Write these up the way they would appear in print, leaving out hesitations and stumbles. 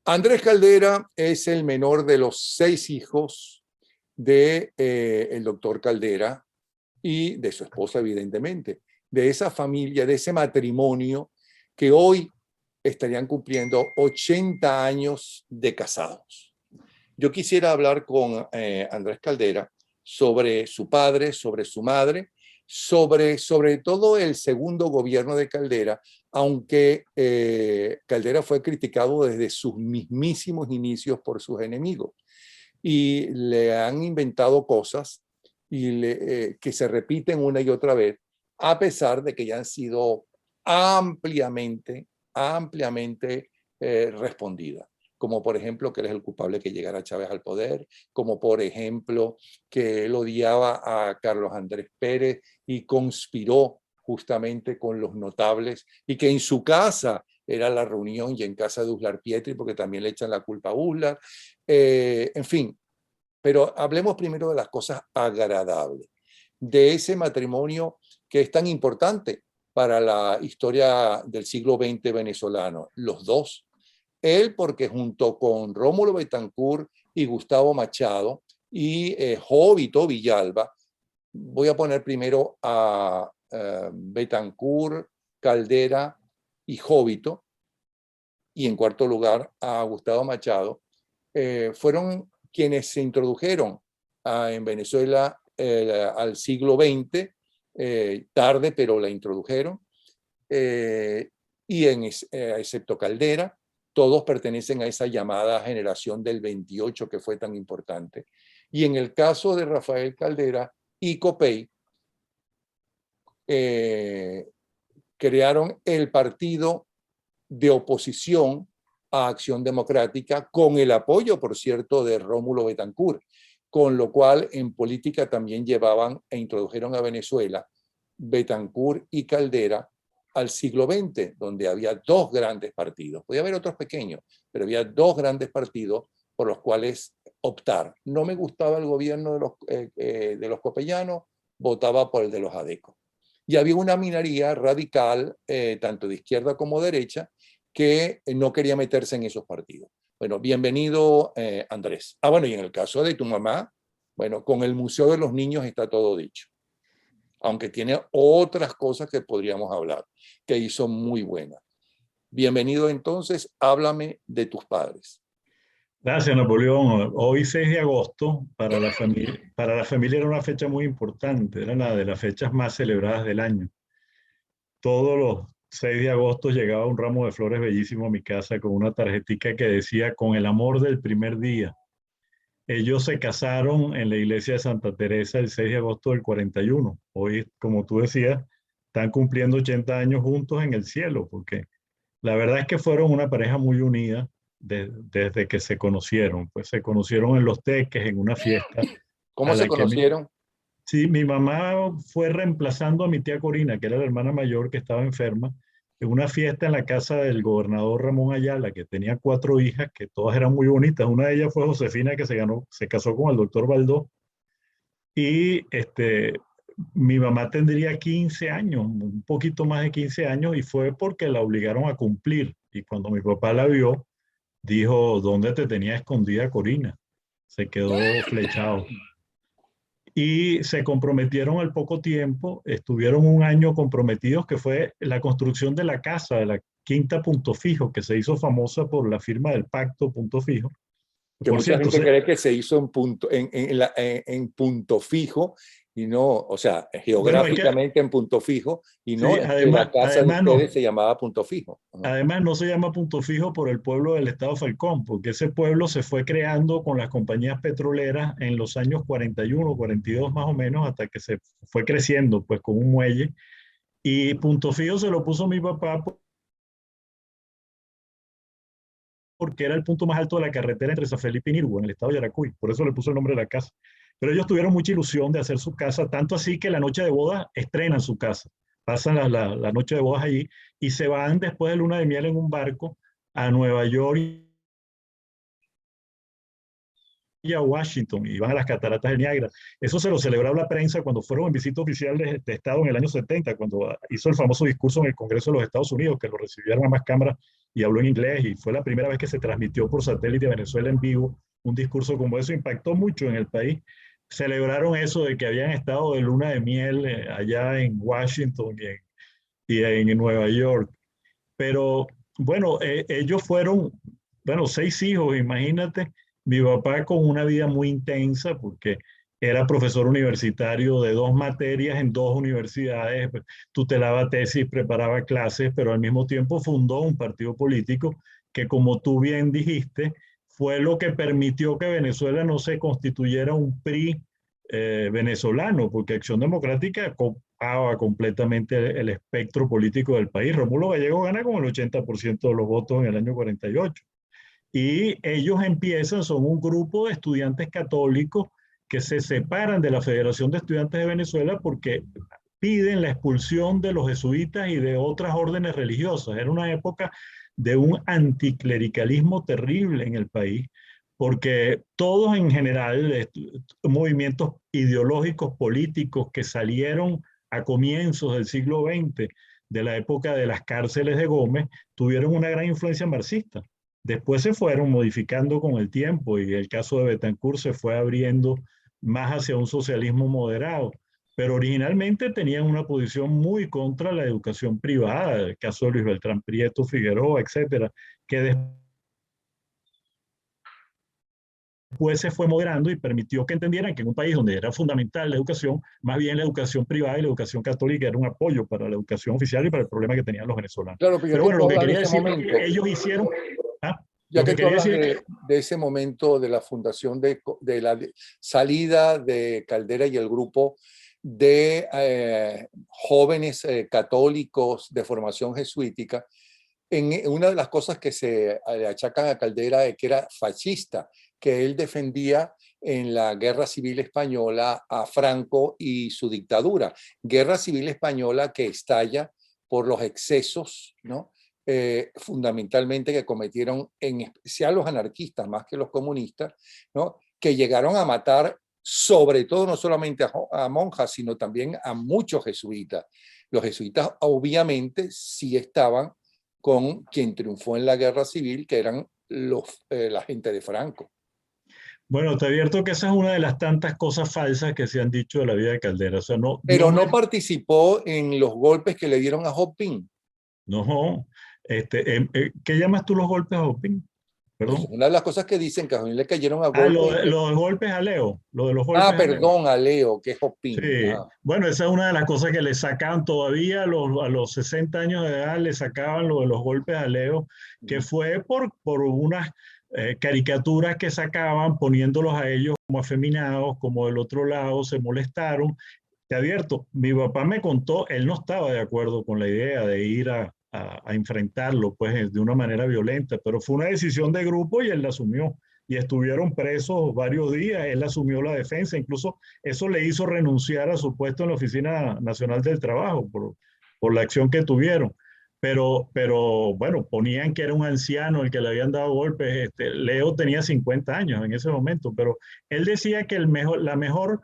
Andrés Caldera es el menor de los 6 hijos de el doctor Caldera y de su esposa, evidentemente, de esa familia, de ese matrimonio que hoy estarían cumpliendo 80 años de casados. Yo quisiera hablar con Andrés Caldera sobre su padre, sobre su madre, sobre todo el segundo gobierno de Caldera, aunque Caldera fue criticado desde sus mismísimos inicios por sus enemigos y le han inventado cosas que se repiten una y otra vez, a pesar de que ya han sido ampliamente respondidas. Como por ejemplo que él es el culpable que llegara Chávez al poder, como por ejemplo que él odiaba a Carlos Andrés Pérez y conspiró justamente con los notables y que en su casa era la reunión y en casa de Uslar Pietri porque también le echan la culpa a Uslar. En fin, pero hablemos primero de las cosas agradables, de ese matrimonio que es tan importante para la historia del siglo XX venezolano, los dos. Él porque junto con Rómulo Betancourt y Gustavo Machado y Jovito Villalba, voy a poner primero a Betancourt, Caldera y Jovito, y en cuarto lugar a Gustavo Machado, fueron quienes se introdujeron en Venezuela al siglo XX, tarde, pero la introdujeron, y excepto Caldera, todos pertenecen a esa llamada generación del 28 que fue tan importante. Y en el caso de Rafael Caldera y Copey, crearon el partido de oposición a Acción Democrática, con el apoyo, por cierto, de Rómulo Betancourt, con lo cual en política también llevaban e introdujeron a Venezuela Betancourt y Caldera al siglo XX, donde había dos grandes partidos. Podía haber otros pequeños, pero había dos grandes partidos por los cuales optar. No me gustaba el gobierno de los copellanos, votaba por el de los adecos. Y había una minoría radical, tanto de izquierda como derecha, que no quería meterse en esos partidos. Bueno, bienvenido, Andrés. Bueno, y en el caso de tu mamá, bueno, con el Museo de los Niños está todo dicho. Aunque tiene otras cosas que podríamos hablar, que hizo muy buenas. Bienvenido entonces, háblame de tus padres. Gracias, Napoleón. Hoy 6 de agosto para la familia era una fecha muy importante, era una de las fechas más celebradas del año. Todos los 6 de agosto llegaba un ramo de flores bellísimo a mi casa con una tarjetita que decía con el amor del primer día. Ellos se casaron en la iglesia de Santa Teresa el 6 de agosto del 41. Hoy, como tú decías, están cumpliendo 80 años juntos en el cielo, porque la verdad es que fueron una pareja muy unida desde que se conocieron. Pues se conocieron en Los Teques, en una fiesta. ¿Cómo se conocieron? Sí, mi mamá fue reemplazando a mi tía Corina, que era la hermana mayor que estaba enferma, en una fiesta en la casa del gobernador Ramón Ayala, que tenía 4 hijas, que todas eran muy bonitas. Una de ellas fue Josefina, que se casó con el doctor Baldó. Y mi mamá tendría 15 años, un poquito más de 15 años, y fue porque la obligaron a cumplir. Y cuando mi papá la vio, dijo, ¿dónde te tenía escondida Corina? Se quedó flechado. Y se comprometieron al poco tiempo, estuvieron un año comprometidos, que fue la construcción de la casa, de la Quinta Punto Fijo, que se hizo famosa por la firma del pacto Punto Fijo. Que Por mucha cierto, gente cree que se hizo en punto fijo, y no, o sea, geográficamente en punto fijo, y no, sí, es que la casa de no. ustedes se llamaba Punto Fijo. Además, no se llama Punto Fijo por el pueblo del Estado Falcón, porque ese pueblo se fue creando con las compañías petroleras en los años 41, 42 más o menos, hasta que se fue creciendo, pues con un muelle. Y Punto Fijo se lo puso mi papá porque era el punto más alto de la carretera entre San Felipe y Nirgua, en el estado de Yaracuy. Por eso le puso el nombre de la casa. Pero ellos tuvieron mucha ilusión de hacer su casa, tanto así que la noche de bodas estrenan su casa. Pasan la noche de bodas allí y se van después de luna de miel en un barco a Nueva York y a Washington, y van a las cataratas del Niágara. Eso se lo celebraba la prensa cuando fueron en visita oficial de Estado en el año 70, cuando hizo el famoso discurso en el Congreso de los Estados Unidos, que lo recibieron ambas cámaras y habló en inglés y fue la primera vez que se transmitió por satélite a Venezuela en vivo. Un discurso como eso impactó mucho en el país. Celebraron eso de que habían estado de luna de miel allá en Washington y en Nueva York. Pero bueno, ellos fueron, bueno, 6 hijos, imagínate, mi papá con una vida muy intensa porque era profesor universitario de 2 materias en 2 universidades, pues, tutelaba tesis, preparaba clases, pero al mismo tiempo fundó un partido político que, como tú bien dijiste, fue lo que permitió que Venezuela no se constituyera un PRI venezolano, porque Acción Democrática copaba completamente el espectro político del país. Rómulo Gallego gana con el 80% de los votos en el año 48. Y ellos empiezan, son un grupo de estudiantes católicos que se separan de la Federación de Estudiantes de Venezuela porque piden la expulsión de los jesuitas y de otras órdenes religiosas. Era una época de un anticlericalismo terrible en el país, porque todos en general, movimientos ideológicos políticos que salieron a comienzos del siglo XX, de la época de las cárceles de Gómez, tuvieron una gran influencia marxista. Después se fueron modificando con el tiempo y el caso de Betancourt se fue abriendo más hacia un socialismo moderado, pero originalmente tenían una posición muy contra la educación privada, el caso de Luis Beltrán Prieto, Figueroa, etcétera, que después se fue moderando y permitió que entendieran que en un país donde era fundamental la educación, más bien la educación privada y la educación católica era un apoyo para la educación oficial y para el problema que tenían los venezolanos. Claro, pero ya Pero que bueno, tú lo que hablas de quería ese decir es momento, que ellos hicieron, ¿ah? ya Lo que que tú quería hablas decir es que, de ese momento de la fundación de la salida de Caldera y el grupo de jóvenes católicos de formación jesuítica, una de las cosas que se le achacan a Caldera es que era fascista, que él defendía en la Guerra Civil Española a Franco y su dictadura. Guerra Civil Española que estalla por los excesos, ¿no? Fundamentalmente que cometieron en especial los anarquistas más que los comunistas, ¿no? Que llegaron a matar sobre todo no solamente a monjas, sino también a muchos jesuitas. Los jesuitas obviamente sí estaban con quien triunfó en la guerra civil, que eran la gente de Franco. bueno, te advierto que esa es una de las tantas cosas falsas que se han dicho de la vida de Caldera. O sea, no, Pero no no me, participó en los golpes que le dieron a Joaquín. no, ¿qué llamas tú los golpes a Opin? Eso Perdón. es una de las cosas que dicen que a Joaquín le cayeron a Ah, golpes. los golpes a Leo, lo de los golpes a Leo. Perdón, a Leo, que es Sí, Joaquín. bueno, esa es una de las cosas que le sacaban todavía a los 60 años de edad, le sacaban lo de los golpes a Leo, que fue por unas caricaturas que sacaban poniéndolos a ellos como afeminados, como del otro lado se molestaron. Te advierto, mi papá me contó, él no estaba de acuerdo con la idea de ir a enfrentarlo pues de una manera violenta, pero fue una decisión de grupo y él la asumió. Y estuvieron presos varios días, él asumió la defensa, incluso eso le hizo renunciar a su puesto en la Oficina Nacional del Trabajo por la acción que tuvieron. Pero bueno, ponían que era un anciano el que le habían dado golpes. Leo tenía 50 años en ese momento, pero él decía que la mejor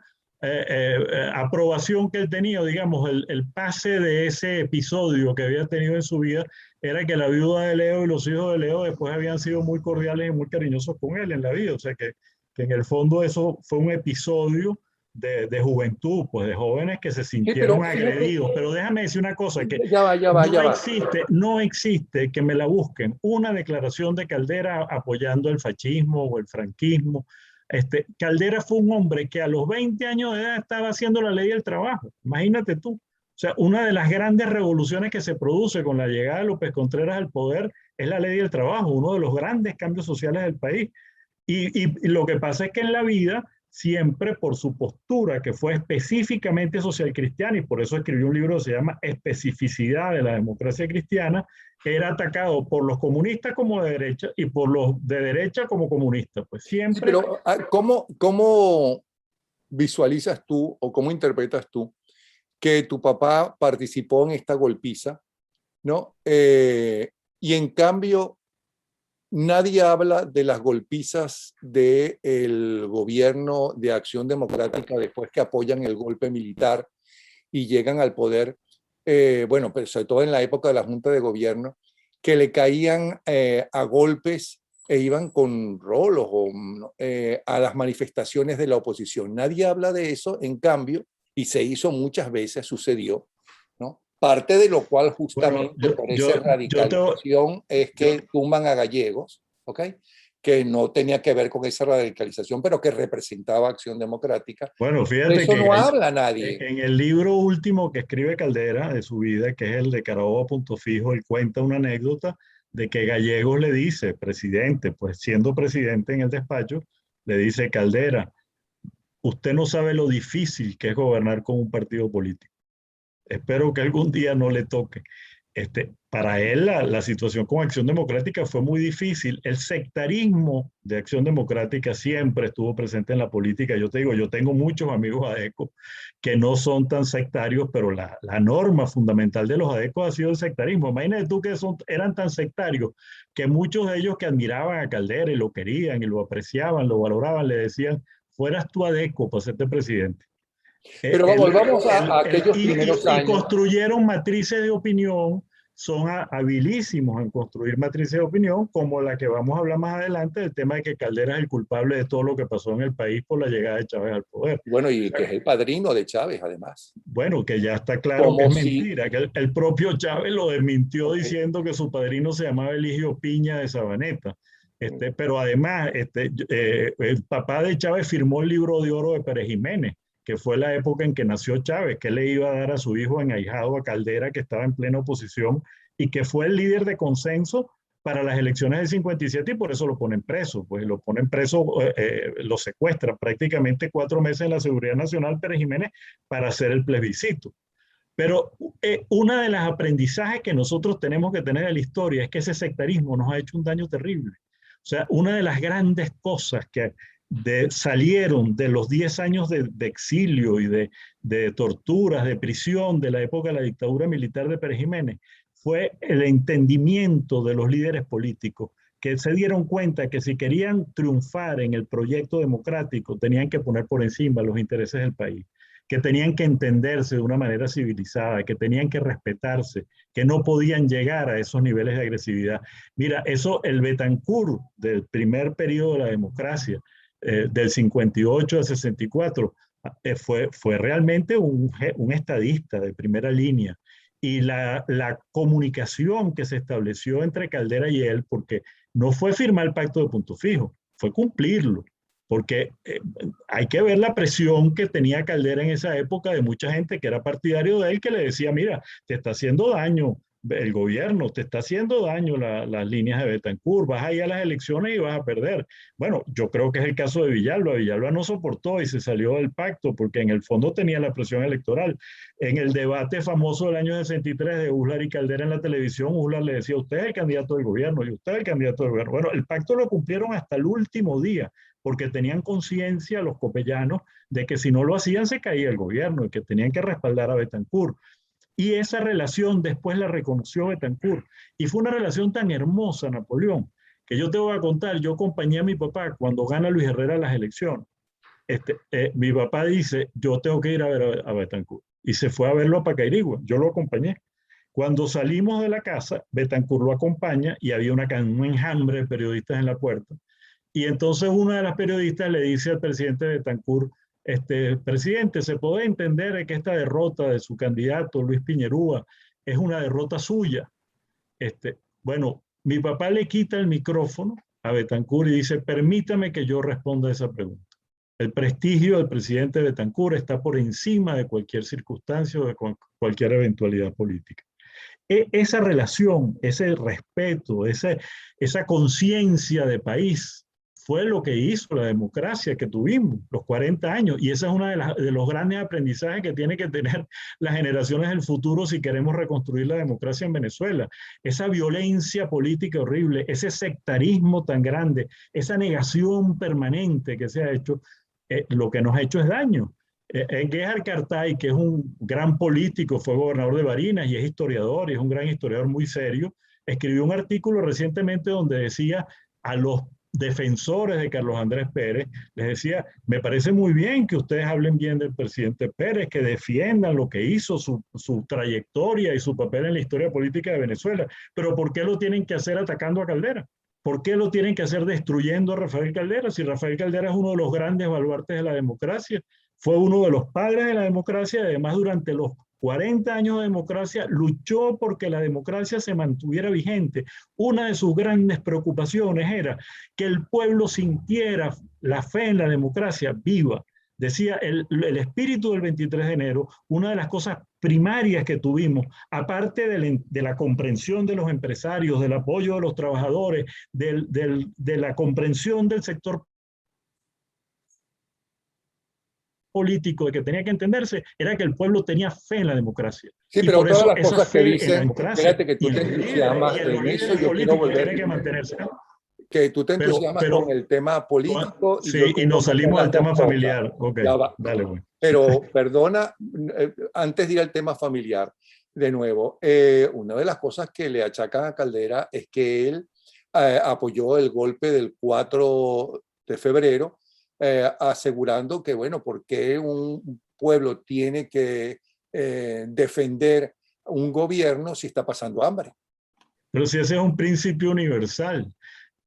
aprobación que él tenía, digamos, el pase de ese episodio que había tenido en su vida, era que la viuda de Leo y los hijos de Leo después habían sido muy cordiales y muy cariñosos con él en la vida. O sea que en el fondo eso fue un episodio de juventud, pues de jóvenes que se Sí, pero sintieron fíjate, agredidos. Pero déjame decir una cosa, que ya va, ya va, ya va. no existe que me la busquen una declaración de Caldera apoyando el fascismo o el franquismo. Caldera fue un hombre que a los 20 años de edad estaba haciendo la ley del trabajo. Imagínate tú. O sea, una de las grandes revoluciones que se produce con la llegada de López Contreras al poder es la ley del trabajo, uno de los grandes cambios sociales del país. Y lo que pasa es que en la vida, siempre por su postura, que fue específicamente social cristiana, y por eso escribió un libro que se llama Especificidad de la democracia cristiana, era atacado por los comunistas como de derecha y por los de derecha como comunistas. Pues Sí, siempre. pero ¿cómo visualizas tú o cómo interpretas tú que tu papá participó en esta golpiza, ¿no? Y en cambio, nadie habla de las golpizas del gobierno de Acción Democrática después que apoyan el golpe militar y llegan al poder, bueno, pero sobre todo en la época de la Junta de Gobierno, que le caían a golpes e iban con rolos a las manifestaciones de la oposición. Nadie habla de eso, en cambio, y se hizo muchas veces, sucedió, ¿no? Parte de lo cual justamente Bueno, por esa radicalización es que tumban a Gallegos, ¿ok? Que no tenía que ver con esa radicalización, pero que representaba Acción Democrática. Bueno, De fíjate eso que no habla nadie. en el libro último que escribe Caldera de su vida, que es el de Carabobo a Punto Fijo, él cuenta una anécdota de que Gallegos le dice, presidente, pues siendo presidente en el despacho, le dice: Caldera, usted no sabe lo difícil que es gobernar con un partido político. Espero que algún día no le toque. Para él la situación con Acción Democrática fue muy difícil. El sectarismo de Acción Democrática siempre estuvo presente en la política. Yo te digo, yo tengo muchos amigos ADECO que no son tan sectarios, pero la norma fundamental de los ADECO ha sido el sectarismo. Imagínate tú que eran tan sectarios que muchos de ellos que admiraban a Caldera y lo querían y lo apreciaban, lo valoraban, le decían: fueras tú ADECO para serte presidente. Pero volvamos a aquellos primeros Y años. construyeron matrices de opinión, son habilísimos en construir matrices de opinión, como la que vamos a hablar más adelante, del tema de que Caldera es el culpable de todo lo que pasó en el país por la llegada de Chávez al poder. Bueno, y que es el padrino de Chávez, además. Bueno, que ya está claro Como que es si, mentira, que el propio Chávez lo desmintió diciendo que su padrino se llamaba Eligio Piña de Sabaneta. Pero además, el papá de Chávez firmó el libro de oro de Pérez Jiménez, que fue la época en que nació Chávez, que le iba a dar a su hijo enahijado, a Caldera, que estaba en plena oposición y que fue el líder de consenso para las elecciones del 57, y por eso lo ponen preso. Pues lo ponen preso, lo secuestran prácticamente 4 meses en la Seguridad Nacional Pérez Jiménez para hacer el plebiscito. Pero una de las aprendizajes que nosotros tenemos que tener en la historia es que ese sectarismo nos ha hecho un daño terrible. O sea, una de las grandes cosas que salieron de los 10 años de exilio y de torturas, de prisión de la época de la dictadura militar de Pérez Jiménez fue el entendimiento de los líderes políticos, que se dieron cuenta que si querían triunfar en el proyecto democrático tenían que poner por encima los intereses del país, que tenían que entenderse de una manera civilizada, que tenían que respetarse, que no podían llegar a esos niveles de agresividad. Mira, eso el Betancourt del primer periodo de la democracia, del 58 al 64, fue realmente un estadista de primera línea. Y la comunicación que se estableció entre Caldera y él, porque no fue firmar el pacto de Punto Fijo, fue cumplirlo. Porque hay que ver la presión que tenía Caldera en esa época de mucha gente que era partidario de él, que le decía: mira, te está haciendo daño el gobierno, te está haciendo daño las líneas de Betancourt, vas a ir a las elecciones y vas a perder. Bueno, yo creo que es el caso de Villalba. Villalba no soportó y se salió del pacto porque en el fondo tenía la presión electoral. En el debate famoso del año 63 de Uslar y Caldera en la televisión, Uslar le decía: usted es el candidato del gobierno y usted es el candidato del gobierno. Bueno, el pacto lo cumplieron hasta el último día, porque tenían conciencia los copellanos de que si no lo hacían se caía el gobierno y que tenían que respaldar a Betancourt. Y esa relación después la reconoció Betancourt. Y fue una relación tan hermosa, Napoleón, que yo te voy a contar. Yo acompañé a mi papá cuando gana Luis Herrera las elecciones. Mi papá dice: yo tengo que ir a ver a Betancourt. Y se fue a verlo a Pacairigua. Yo lo acompañé. Cuando salimos de la casa, Betancourt lo acompaña y había un enjambre de periodistas en la puerta. Y entonces una de las periodistas le dice al presidente Betancourt: presidente, ¿se puede entender que esta derrota de su candidato, Luis Piñerúa, es una derrota suya? Bueno, mi papá le quita el micrófono a Betancourt y dice: permítame que yo responda a esa pregunta. El prestigio del presidente Betancourt está por encima de cualquier circunstancia o de cualquier eventualidad política. Esa relación, ese respeto, esa conciencia de país fue lo que hizo la democracia que tuvimos, los 40 años. Y ese es uno de los grandes aprendizajes que tienen que tener las generaciones del futuro si queremos reconstruir la democracia en Venezuela. Esa violencia política horrible, ese sectarismo tan grande, esa negación permanente que se ha hecho, lo que nos ha hecho es daño. Gerhard Cartay, que es un gran político, fue gobernador de Barinas y es historiador, y es un gran historiador muy serio, escribió un artículo recientemente donde decía: a los defensores de Carlos Andrés Pérez, les decía, me parece muy bien que ustedes hablen bien del presidente Pérez, que defiendan lo que hizo, su trayectoria y su papel en la historia política de Venezuela, pero ¿por qué lo tienen que hacer atacando a Caldera? ¿Por qué lo tienen que hacer destruyendo a Rafael Caldera? Si Rafael Caldera es uno de los grandes baluartes de la democracia, fue uno de los padres de la democracia, además durante los 40 años de democracia luchó porque la democracia se mantuviera vigente. Una de sus grandes preocupaciones era que el pueblo sintiera la fe en la democracia viva. Decía el espíritu del 23 de enero, una de las cosas primarias que tuvimos, aparte de la comprensión de los empresarios, del apoyo de los trabajadores, de la comprensión del sector político de que tenía que entenderse, era que el pueblo tenía fe en la democracia. Sí, y pero por todas eso las esa cosas que fe en la dicen, democracia fíjate que tú te entusiasmas en eso, yo quiero tiene que volver, mantenerse. que tú te entusiasmas con el tema político y yo sí, y tengo nos que hacer salimos las del dos tema cosas. familiar. Ok, Ya va. dale, güey. Pero perdona, antes de ir al tema familiar, de nuevo, una de las cosas que le achacan a Caldera es que él apoyó el golpe del 4 de febrero, asegurando que, bueno, ¿por qué un pueblo tiene que defender un gobierno si está pasando hambre? Pero si ese es un principio universal,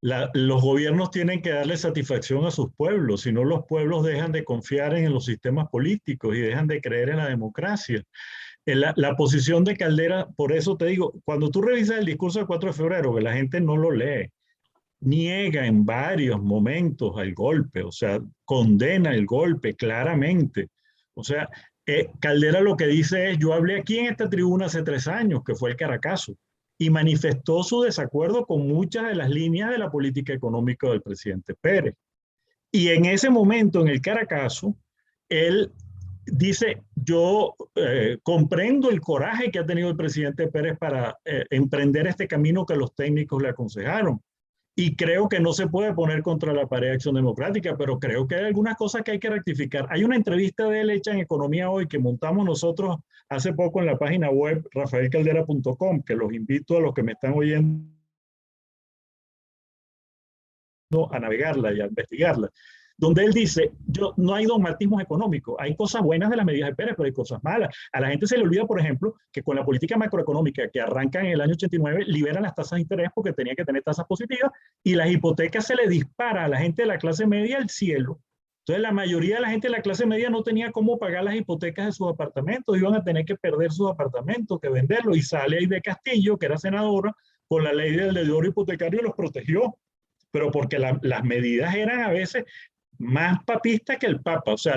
los gobiernos tienen que darle satisfacción a sus pueblos, si no los pueblos dejan de confiar en los sistemas políticos y dejan de creer en la democracia. La posición de Caldera, por eso te digo, cuando tú revisas el discurso del 4 de febrero, que la gente no lo lee, niega en varios momentos al golpe, o sea, condena el golpe claramente. O sea, Caldera lo que dice es, yo hablé aquí en esta tribuna hace 3 años, que fue el Caracazo, y manifestó su desacuerdo con muchas de las líneas de la política económica del presidente Pérez. Y en ese momento, en el Caracazo, él dice, yo comprendo el coraje que ha tenido el presidente Pérez para emprender este camino que los técnicos le aconsejaron. Y creo que no se puede poner contra la pared de Acción Democrática, pero creo que hay algunas cosas que hay que rectificar. Hay una entrevista de él hecha en Economía Hoy que montamos nosotros hace poco en la página web rafaelcaldera.com, que los invito a los que me están oyendo a navegarla y a investigarla, donde él dice, no hay dogmatismos económicos, hay cosas buenas de las medidas de Pérez, pero hay cosas malas. A la gente se le olvida, por ejemplo, que con la política macroeconómica que arranca en el año 89, liberan las tasas de interés porque tenía que tener tasas positivas y las hipotecas se le dispara a la gente de la clase media al cielo. Entonces la mayoría de la gente de la clase media no tenía cómo pagar las hipotecas de sus apartamentos, iban a tener que perder sus apartamentos, que venderlos, y sale ahí de Castillo, que era senadora, con la ley del deudor hipotecario los protegió, pero porque las medidas eran a veces más papistas que el Papa. O sea,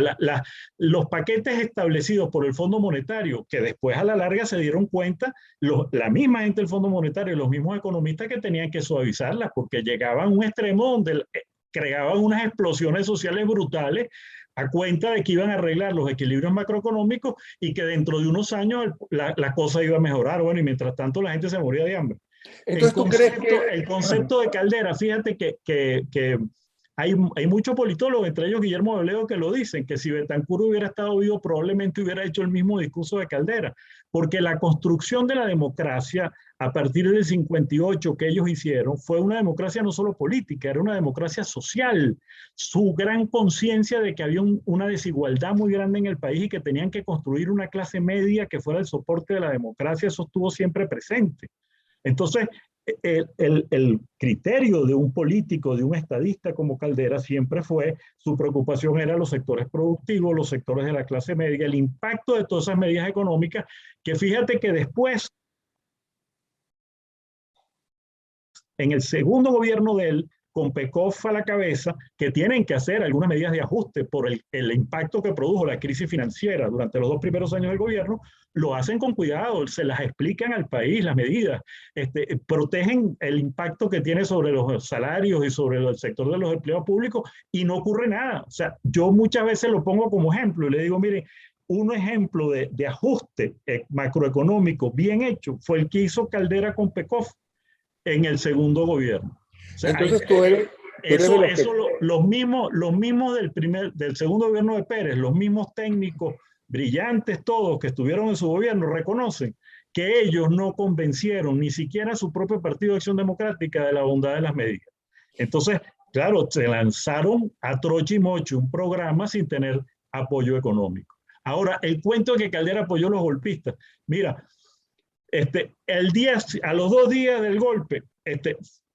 los paquetes establecidos por el Fondo Monetario, que después a la larga se dieron cuenta, la misma gente del Fondo Monetario, los mismos economistas que tenían que suavizarlas, porque llegaban a un extremo donde creaban unas explosiones sociales brutales a cuenta de que iban a arreglar los equilibrios macroeconómicos y que dentro de unos años la cosa iba a mejorar. Bueno, y mientras tanto la gente se moría de hambre. Entonces, ¿tú crees que El concepto de Caldera, fíjate que hay muchos politólogos, entre ellos Guillermo Veleo, que lo dicen, que si Betancur hubiera estado vivo probablemente hubiera hecho el mismo discurso de Caldera, porque la construcción de la democracia a partir del 58 que ellos hicieron fue una democracia no solo política, era una democracia social. Su gran conciencia de que había una desigualdad muy grande en el país y que tenían que construir una clase media que fuera el soporte de la democracia, eso estuvo siempre presente. Entonces, el criterio de un político, de un estadista como Caldera, siempre fue, su preocupación era los sectores productivos, los sectores de la clase media, el impacto de todas esas medidas económicas, que fíjate que después, en el segundo gobierno de él, con Pekov a la cabeza, que tienen que hacer algunas medidas de ajuste por el impacto que produjo la crisis financiera durante los 2 primeros años del gobierno, lo hacen con cuidado, se las explican al país, las medidas, protegen el impacto que tiene sobre los salarios y sobre el sector de los empleados públicos y no ocurre nada. O sea, yo muchas veces lo pongo como ejemplo y le digo, mire, un ejemplo de ajuste macroeconómico bien hecho fue el que hizo Caldera con Pekov en el segundo gobierno. O sea, entonces tú eres los mismos del segundo gobierno de Pérez, los mismos técnicos brillantes todos que estuvieron en su gobierno reconocen que ellos no convencieron ni siquiera a su propio Partido de Acción Democrática de la bondad de las medidas. Entonces, claro, se lanzaron a troche y moche un programa sin tener apoyo económico. Ahora, el cuento de que Caldera apoyó a los golpistas. Mira, a los 2 días del golpe,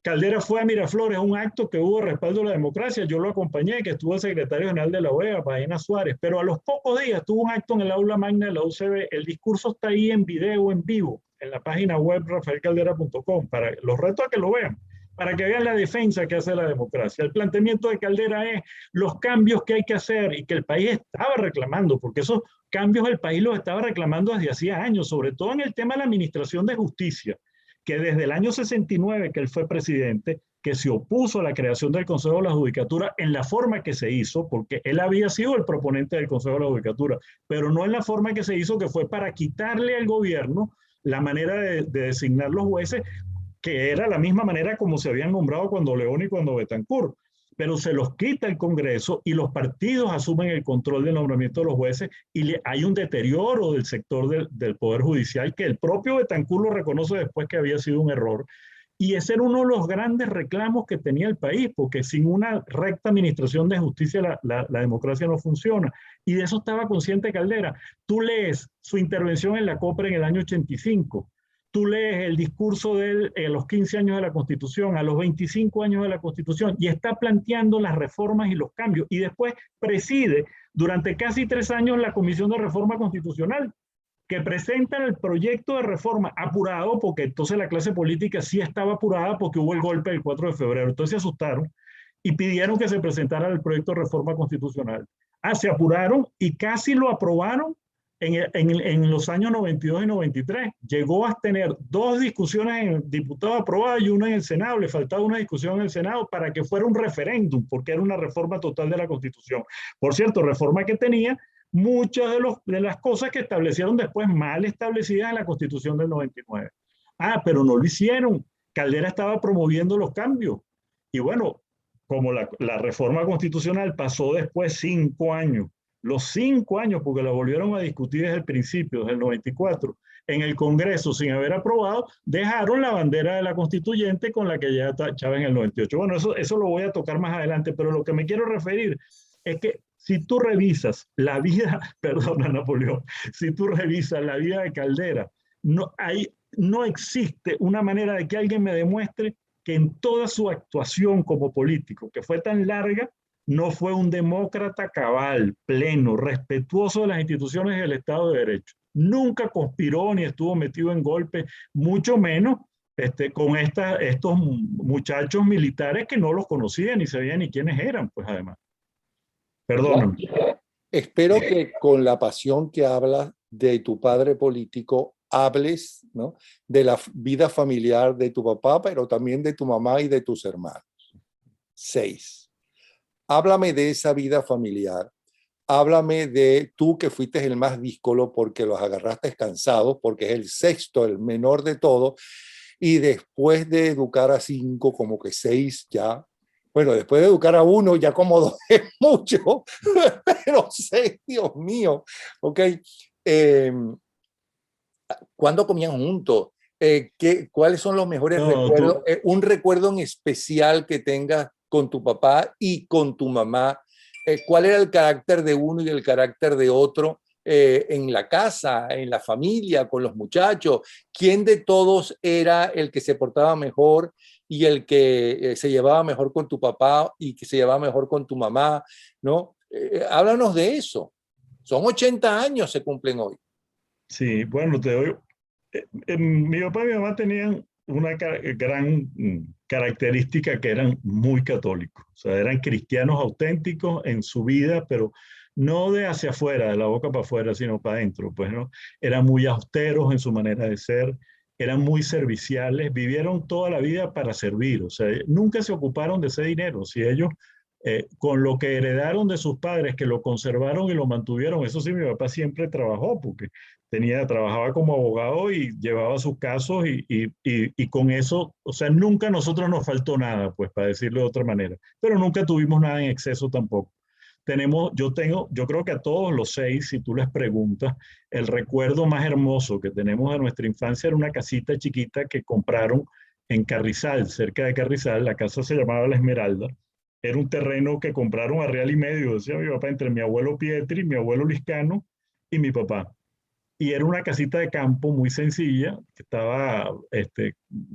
Caldera fue a Miraflores a un acto que hubo respaldo a la democracia. Yo lo acompañé, que estuvo el secretario general de la OEA, Paena Suárez, pero a los pocos días tuvo un acto en el aula magna de la UCB. El discurso está ahí en video, en vivo, en la página web rafaelcaldera.com, para los reto a que lo vean, para que vean la defensa que hace la democracia. El planteamiento de Caldera es los cambios que hay que hacer y que el país estaba reclamando, porque esos cambios el país los estaba reclamando desde hacía años, sobre todo en el tema de la administración de justicia, que desde el año 69 que él fue presidente, que se opuso a la creación del Consejo de la Judicatura en la forma que se hizo, porque él había sido el proponente del Consejo de la Judicatura, pero no en la forma que se hizo, que fue para quitarle al gobierno la manera de designar los jueces, que era la misma manera como se habían nombrado cuando León y cuando Betancourt, pero se los quita el Congreso y los partidos asumen el control del nombramiento de los jueces y hay un deterioro del sector del Poder Judicial que el propio Betancourt lo reconoce después que había sido un error. Y ese era uno de los grandes reclamos que tenía el país, porque sin una recta administración de justicia la democracia no funciona. Y de eso estaba consciente Caldera. Tú lees su intervención en la COPRE en el año 85, tú lees el discurso de él a los 15 años de la Constitución, a los 25 años de la Constitución, y está planteando las reformas y los cambios, y después preside durante casi 3 años la Comisión de Reforma Constitucional, que presentan el proyecto de reforma apurado, porque entonces la clase política sí estaba apurada porque hubo el golpe del 4 de febrero, entonces se asustaron y pidieron que se presentara el proyecto de reforma constitucional. Se apuraron y casi lo aprobaron en los años 92 y 93. Llegó a tener 2 discusiones en el diputado aprobado y una en el Senado. Le faltaba una discusión en el Senado para que fuera un referéndum, porque era una reforma total de la Constitución. Por cierto, reforma que tenía muchas de las cosas que establecieron después mal establecidas en la Constitución del 99. Pero no lo hicieron. Caldera estaba promoviendo los cambios. Y bueno, como la reforma constitucional pasó después 5 años, los 5 años, porque la volvieron a discutir desde el principio, desde el 94, en el Congreso sin haber aprobado, dejaron la bandera de la constituyente con la que ya Chávez en el 98. Bueno, eso lo voy a tocar más adelante, pero lo que me quiero referir es que si tú revisas la vida, perdona Napoleón, si tú revisas la vida de Caldera, no existe una manera de que alguien me demuestre que en toda su actuación como político, que fue tan larga, no fue un demócrata cabal, pleno, respetuoso de las instituciones y del Estado de Derecho. Nunca conspiró ni estuvo metido en golpes, mucho menos con estos muchachos militares que no los conocían ni sabían ni quiénes eran, pues además. Perdóname. Espero que con la pasión que hablas de tu padre político hables, ¿no?, de la vida familiar de tu papá, pero también de tu mamá y de tus hermanos. 6. Háblame de esa vida familiar. Háblame de tú que fuiste el más díscolo porque los agarraste cansados, porque es el sexto, el menor de todos, y después de educar a 5, como que 6 ya. Bueno, después de educar a 1, ya como 2 es mucho, pero 6, Dios mío. Ok. ¿Cuándo comían juntos? ¿Cuáles son los mejores recuerdos? Un recuerdo en especial que tengas con tu papá y con tu mamá. ¿Cuál era el carácter de uno y el carácter de otro en la casa, en la familia, con los muchachos? ¿Quién de todos era el que se portaba mejor y el que se llevaba mejor con tu papá y que se llevaba mejor con tu mamá, ¿no? Háblanos de eso. Son 80 años se cumplen hoy. Sí, bueno, te doy. Mi papá y mi mamá tenían una gran característica, que eran muy católicos. O sea, eran cristianos auténticos en su vida, pero no de hacia afuera, de la boca para afuera, sino para adentro, pues, ¿no? Eran muy austeros en su manera de ser, eran muy serviciales, vivieron toda la vida para servir, o sea, nunca se ocuparon de ese dinero. Si ellos, con lo que heredaron de sus padres, que lo conservaron y lo mantuvieron, eso sí, mi papá siempre trabajó, porque trabajaba como abogado y llevaba sus casos y con eso, o sea, nunca a nosotros nos faltó nada, pues, para decirlo de otra manera, pero nunca tuvimos nada en exceso tampoco. Yo creo que a todos los 6, si tú les preguntas, el recuerdo más hermoso que tenemos de nuestra infancia era una casita chiquita que compraron en Carrizal, cerca de Carrizal. La casa se llamaba La Esmeralda, era un terreno que compraron a real y medio, decía mi papá, entre mi abuelo Pietri, mi abuelo Liscano y mi papá. Y era una casita de campo muy sencilla, que estaba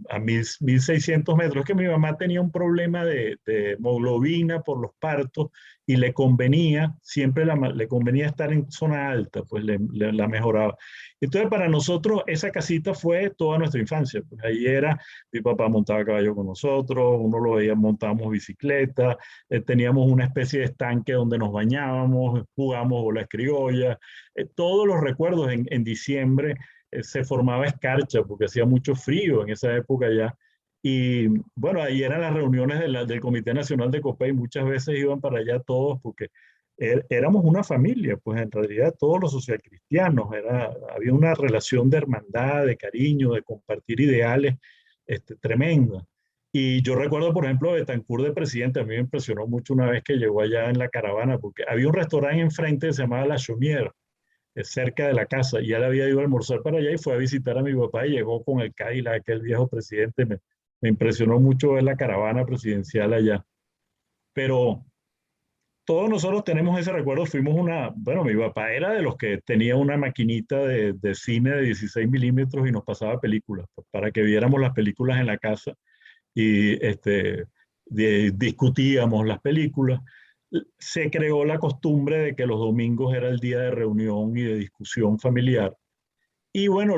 a 1600 metros. Es que mi mamá tenía un problema de hemoglobina por los partos y le convenía, siempre le convenía estar en zona alta, pues la mejoraba. Entonces para nosotros esa casita fue toda nuestra infancia. Pues ahí era, mi papá montaba caballo con nosotros, uno lo veía, montábamos bicicleta, teníamos una especie de estanque donde nos bañábamos, jugábamos bolas criollas, todos los recuerdos en diciembre se formaba escarcha porque hacía mucho frío en esa época ya. Y bueno, ahí eran las reuniones del Comité Nacional de COPEI, muchas veces iban para allá todos porque éramos una familia, pues en realidad todos los socialcristianos, había una relación de hermandad, de cariño, de compartir ideales tremenda. Y yo recuerdo, por ejemplo, Betancur de presidente, a mí me impresionó mucho una vez que llegó allá en la caravana, porque había un restaurante enfrente que se llamaba La Chaumière, cerca de la casa, y él había ido a almorzar para allá y fue a visitar a mi papá y llegó con el Cadillac, aquel viejo presidente. Me impresionó mucho ver la caravana presidencial allá. Pero todos nosotros tenemos ese recuerdo. Bueno, mi papá era de los que tenía una maquinita de cine de 16 milímetros y nos pasaba películas, pues, para que viéramos las películas en la casa y discutíamos las películas. Se creó la costumbre de que los domingos era el día de reunión y de discusión familiar. Y bueno,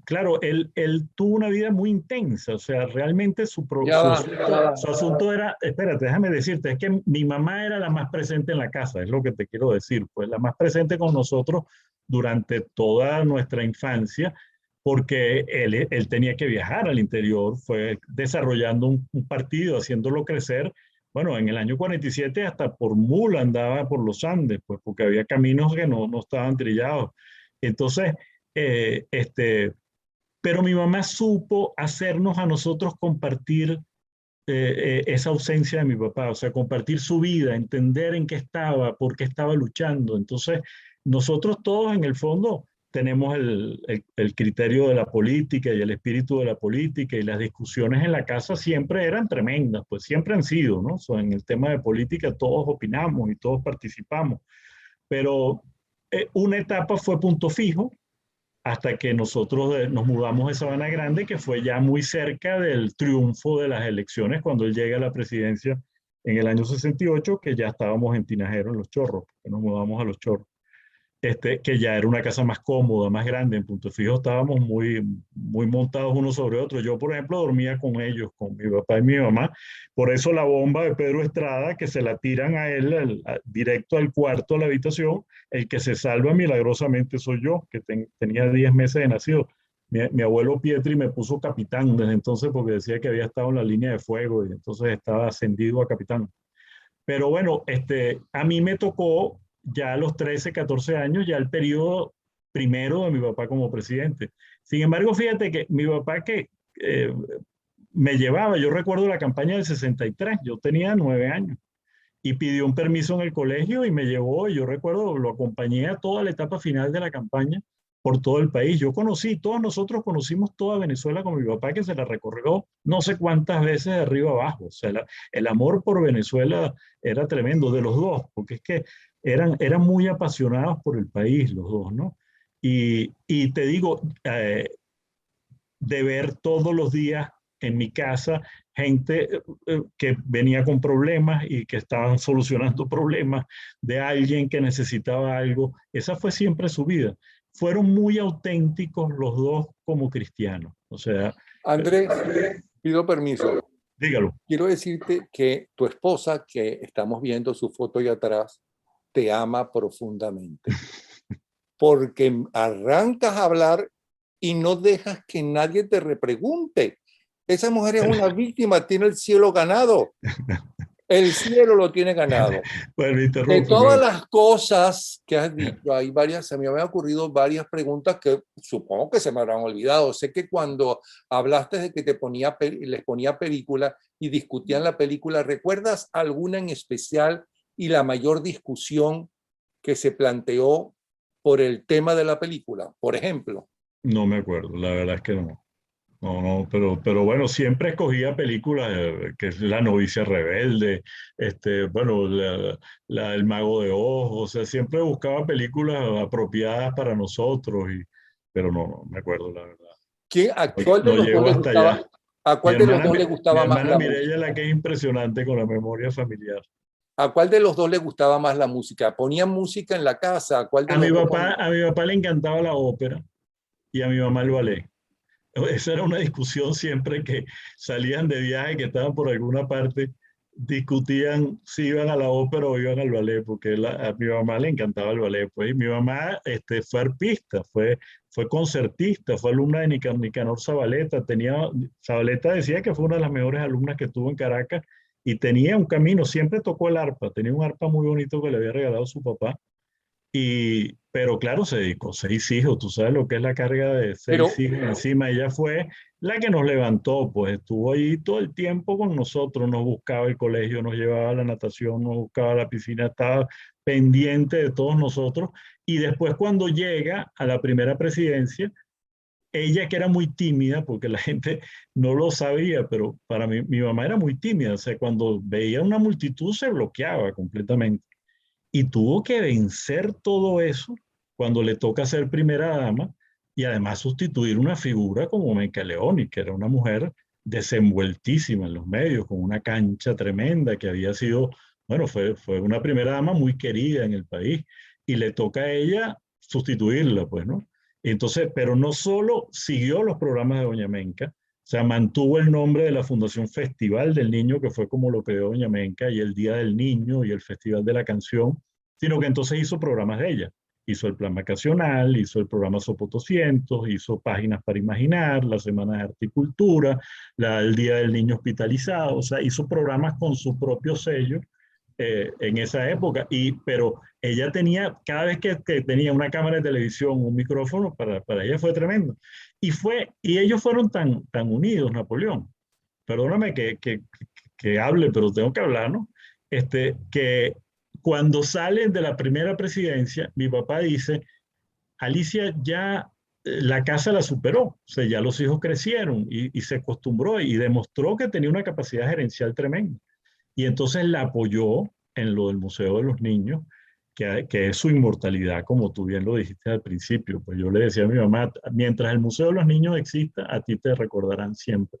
claro, él tuvo una vida muy intensa, o sea, realmente Ya va, ya va. su asunto era, espérate, déjame decirte, es que mi mamá era la más presente en la casa, es lo que te quiero decir, pues la más presente con nosotros durante toda nuestra infancia, porque él tenía que viajar al interior, fue desarrollando un partido, haciéndolo crecer. Bueno, en el año 47 hasta por mula andaba por los Andes, pues porque había caminos que no estaban trillados. Entonces, eh, este, pero mi mamá supo hacernos a nosotros compartir esa ausencia de mi papá, o sea, compartir su vida, entender en qué estaba, por qué estaba luchando. Entonces, nosotros todos en el fondo tenemos el criterio de la política y el espíritu de la política, y las discusiones en la casa siempre eran tremendas, pues siempre han sido, ¿no? O sea, en el tema de política todos opinamos y todos participamos, pero una etapa fue punto fijo hasta que nosotros nos mudamos de Sabana Grande, que fue ya muy cerca del triunfo de las elecciones cuando él llega a la presidencia en el año 68, que ya estábamos en Tinajero, en Los Chorros, que nos mudamos a Los Chorros. Que ya era una casa más cómoda, más grande. En Punto Fijo estábamos muy montados uno sobre otro. Yo, por ejemplo, dormía con ellos, con mi papá y mi mamá. Por eso la bomba de Pedro Estrada, que se la tiran a él directo al cuarto, a la habitación, el que se salva milagrosamente soy yo, que tenía 10 meses de nacido. Mi abuelo Pietri me puso capitán desde entonces porque decía que había estado en la línea de fuego y entonces estaba ascendido a capitán. Pero bueno, a mí me tocó ya a los 13, 14 años, ya el periodo primero de mi papá como presidente. Sin embargo, fíjate que mi papá eh, me llevaba, yo recuerdo la campaña del 63, yo tenía 9 años, y pidió un permiso en el colegio y me llevó, y yo recuerdo, lo acompañé a toda la etapa final de la campaña por todo el país. Todos nosotros conocimos toda Venezuela con mi papá, que se la recorrió no sé cuántas veces de arriba abajo. O sea, el amor por Venezuela era tremendo de los dos, porque es que eran muy apasionados por el país los dos, ¿no? Y te digo, de ver todos los días en mi casa gente que venía con problemas y que estaban solucionando problemas de alguien que necesitaba algo. Esa fue siempre su vida. Fueron muy auténticos los dos como cristianos. O sea, Andrés, pido permiso. dígalo. Quiero decirte que tu esposa, que estamos viendo su foto ahí atrás, te ama profundamente, porque arrancas a hablar y no dejas que nadie te repregunte. Esa mujer es una víctima, tiene el cielo ganado. El cielo lo tiene ganado. Bueno, De todas las cosas que has dicho, hay varias, se me habían ocurrido varias preguntas que supongo que se me habrán olvidado. Sé que cuando hablaste de que les ponía película y discutían la película, ¿recuerdas alguna en especial y la mayor discusión que se planteó por el tema de la película? Por ejemplo. No me acuerdo, la verdad es que no. No, no, pero bueno, siempre escogía películas, que es La novicia rebelde, bueno, El mago de Oz, o sea, siempre buscaba películas apropiadas para nosotros, pero no me acuerdo la verdad. ¿A No, cuál de no los dos llego le hasta allá. gustaba, a Mi cuál de los hermana, dos le mi gustaba más hermana la Mireya es música? la que es impresionante con la memoria familiar. ¿A cuál de los dos le gustaba más la música? ¿Ponían música en la casa? ¿A cuál de los dos ponía? A mi papá le encantaba la ópera y a mi mamá el ballet. Esa era una discusión siempre que salían de viaje, que estaban por alguna parte, discutían si iban a la ópera o iban al ballet, porque a mi mamá le encantaba el ballet. Pues, y mi mamá fue arpista, fue concertista, fue alumna de Nicanor Zabaleta. Zabaleta decía que fue una de las mejores alumnas que tuvo en Caracas y tenía un camino, siempre tocó el arpa, tenía un arpa muy bonito que le había regalado su papá pero claro, se dedicó 6 hijos, tú sabes lo que es la carga de Pero, 6 hijos encima. Ella fue la que nos levantó, pues estuvo ahí todo el tiempo con nosotros, nos buscaba el colegio, nos llevaba a la natación, nos buscaba a la piscina, estaba pendiente de todos nosotros. Y después cuando llega a la primera presidencia, ella que era muy tímida, porque la gente no lo sabía, pero para mí, mi mamá era muy tímida, o sea, cuando veía una multitud se bloqueaba completamente y tuvo que vencer todo eso cuando le toca ser primera dama y además sustituir una figura como Meca Leoni, que era una mujer desenvueltísima en los medios, con una cancha tremenda, que había sido, bueno, fue una primera dama muy querida en el país y le toca a ella sustituirla, pues, ¿no? Entonces, pero no solo siguió los programas de Doña Menca, o sea, mantuvo el nombre de la Fundación Festival del Niño, que fue como lo creó Doña Menca, y el Día del Niño y el Festival de la Canción, sino que entonces hizo programas de ella. Hizo el plan vacacional, hizo el programa Sopo 200, hizo Páginas para Imaginar, la Semana de Arte y Cultura, el Día del Niño Hospitalizado, o sea, hizo programas con su propio sello en esa época. Pero ella tenía, cada vez que tenía una cámara de televisión, un micrófono, para ella fue tremendo. Y ellos fueron tan unidos, Napoleón. Perdóname que hable, pero tengo que hablar, ¿no? Que cuando salen de la primera presidencia, mi papá dice, Alicia ya la casa la superó, o sea, ya los hijos crecieron y se acostumbró y demostró que tenía una capacidad gerencial tremenda. Y entonces la apoyó en lo del Museo de los Niños, que es su inmortalidad, como tú bien lo dijiste al principio. Pues yo le decía a mi mamá, mientras el Museo de los Niños exista, a ti te recordarán siempre,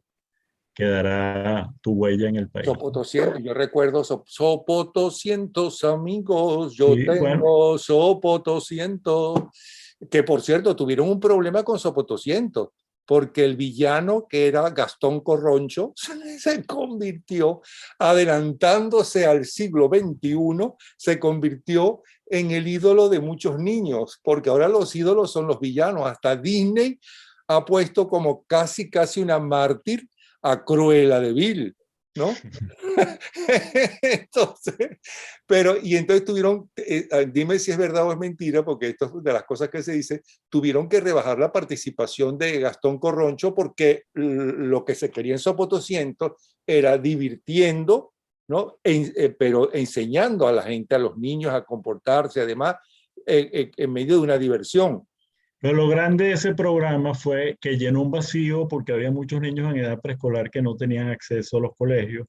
quedará tu huella en el país. Sopo 200, yo recuerdo Sopo 200 amigos, yo Sí, bueno, tengo Sopo 200, que por cierto tuvieron un problema con Sopo 200, porque el villano que era Gastón Corroncho se convirtió, adelantándose al siglo XXI, se convirtió en el ídolo de muchos niños, porque ahora los ídolos son los villanos. Hasta Disney ha puesto como casi una mártir a Cruella de Vil, ¿no? Entonces, y entonces tuvieron, dime si es verdad o es mentira, porque esto es de las cosas que se dice, tuvieron que rebajar la participación de Gastón Corroncho porque lo que se quería en Sopo 200 era divirtiendo, ¿no? Pero enseñando a la gente, a los niños a comportarse, además, en medio de una diversión. pero lo grande de ese programa fue que llenó un vacío porque había muchos niños en edad preescolar que no tenían acceso a los colegios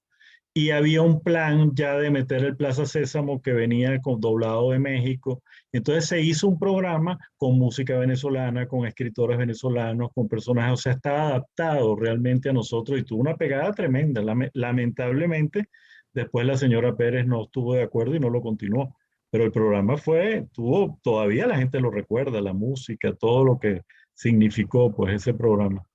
y había un plan ya de meter el Plaza Sésamo que venía con doblado de México. Entonces se hizo un programa con música venezolana, con escritores venezolanos, con personajes, o sea, estaba adaptado realmente a nosotros y tuvo una pegada tremenda. Lamentablemente, después la señora Pérez no estuvo de acuerdo y no lo continuó. Pero el programa todavía la gente lo recuerda, la música, todo lo que significó pues ese programa.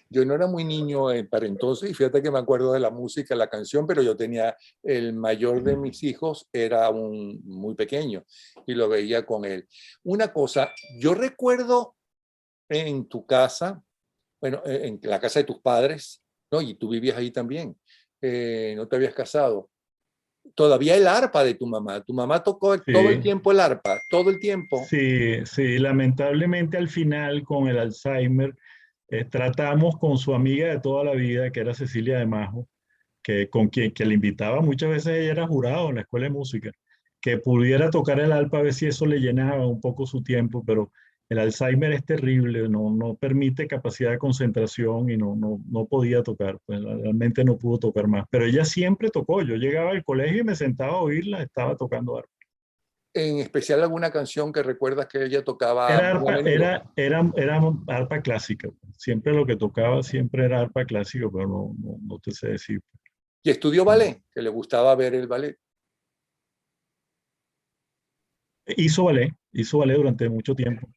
Yo no era muy niño para entonces, y fíjate que me acuerdo de la música, la canción, pero yo tenía, el mayor de mis hijos era muy pequeño y lo veía con él. Una cosa, yo recuerdo en tu casa, bueno, en la casa de tus padres, ¿no? Y tú vivías ahí también, no te habías casado. Todavía el arpa de tu mamá tocó todo el Sí, tiempo el arpa, todo el tiempo. sí, sí, lamentablemente al final con el Alzheimer tratamos con su amiga de toda la vida, que era Cecilia de Majo, que le invitaba muchas veces, ella era jurado en la escuela de música, que pudiera tocar el arpa a ver si eso le llenaba un poco su tiempo, pero el Alzheimer es terrible, no permite capacidad de concentración y no podía tocar, pues realmente no pudo tocar más. Pero ella siempre tocó, yo llegaba al colegio y me sentaba a oírla, estaba tocando arpa. En especial alguna canción que recuerdas que ella tocaba Era muy a arpa, menudo. era arpa clásica, pues. Siempre lo que tocaba siempre era arpa clásica, pero no te sé decir. Y estudió ballet, que le gustaba ver el ballet. Hizo ballet durante mucho tiempo.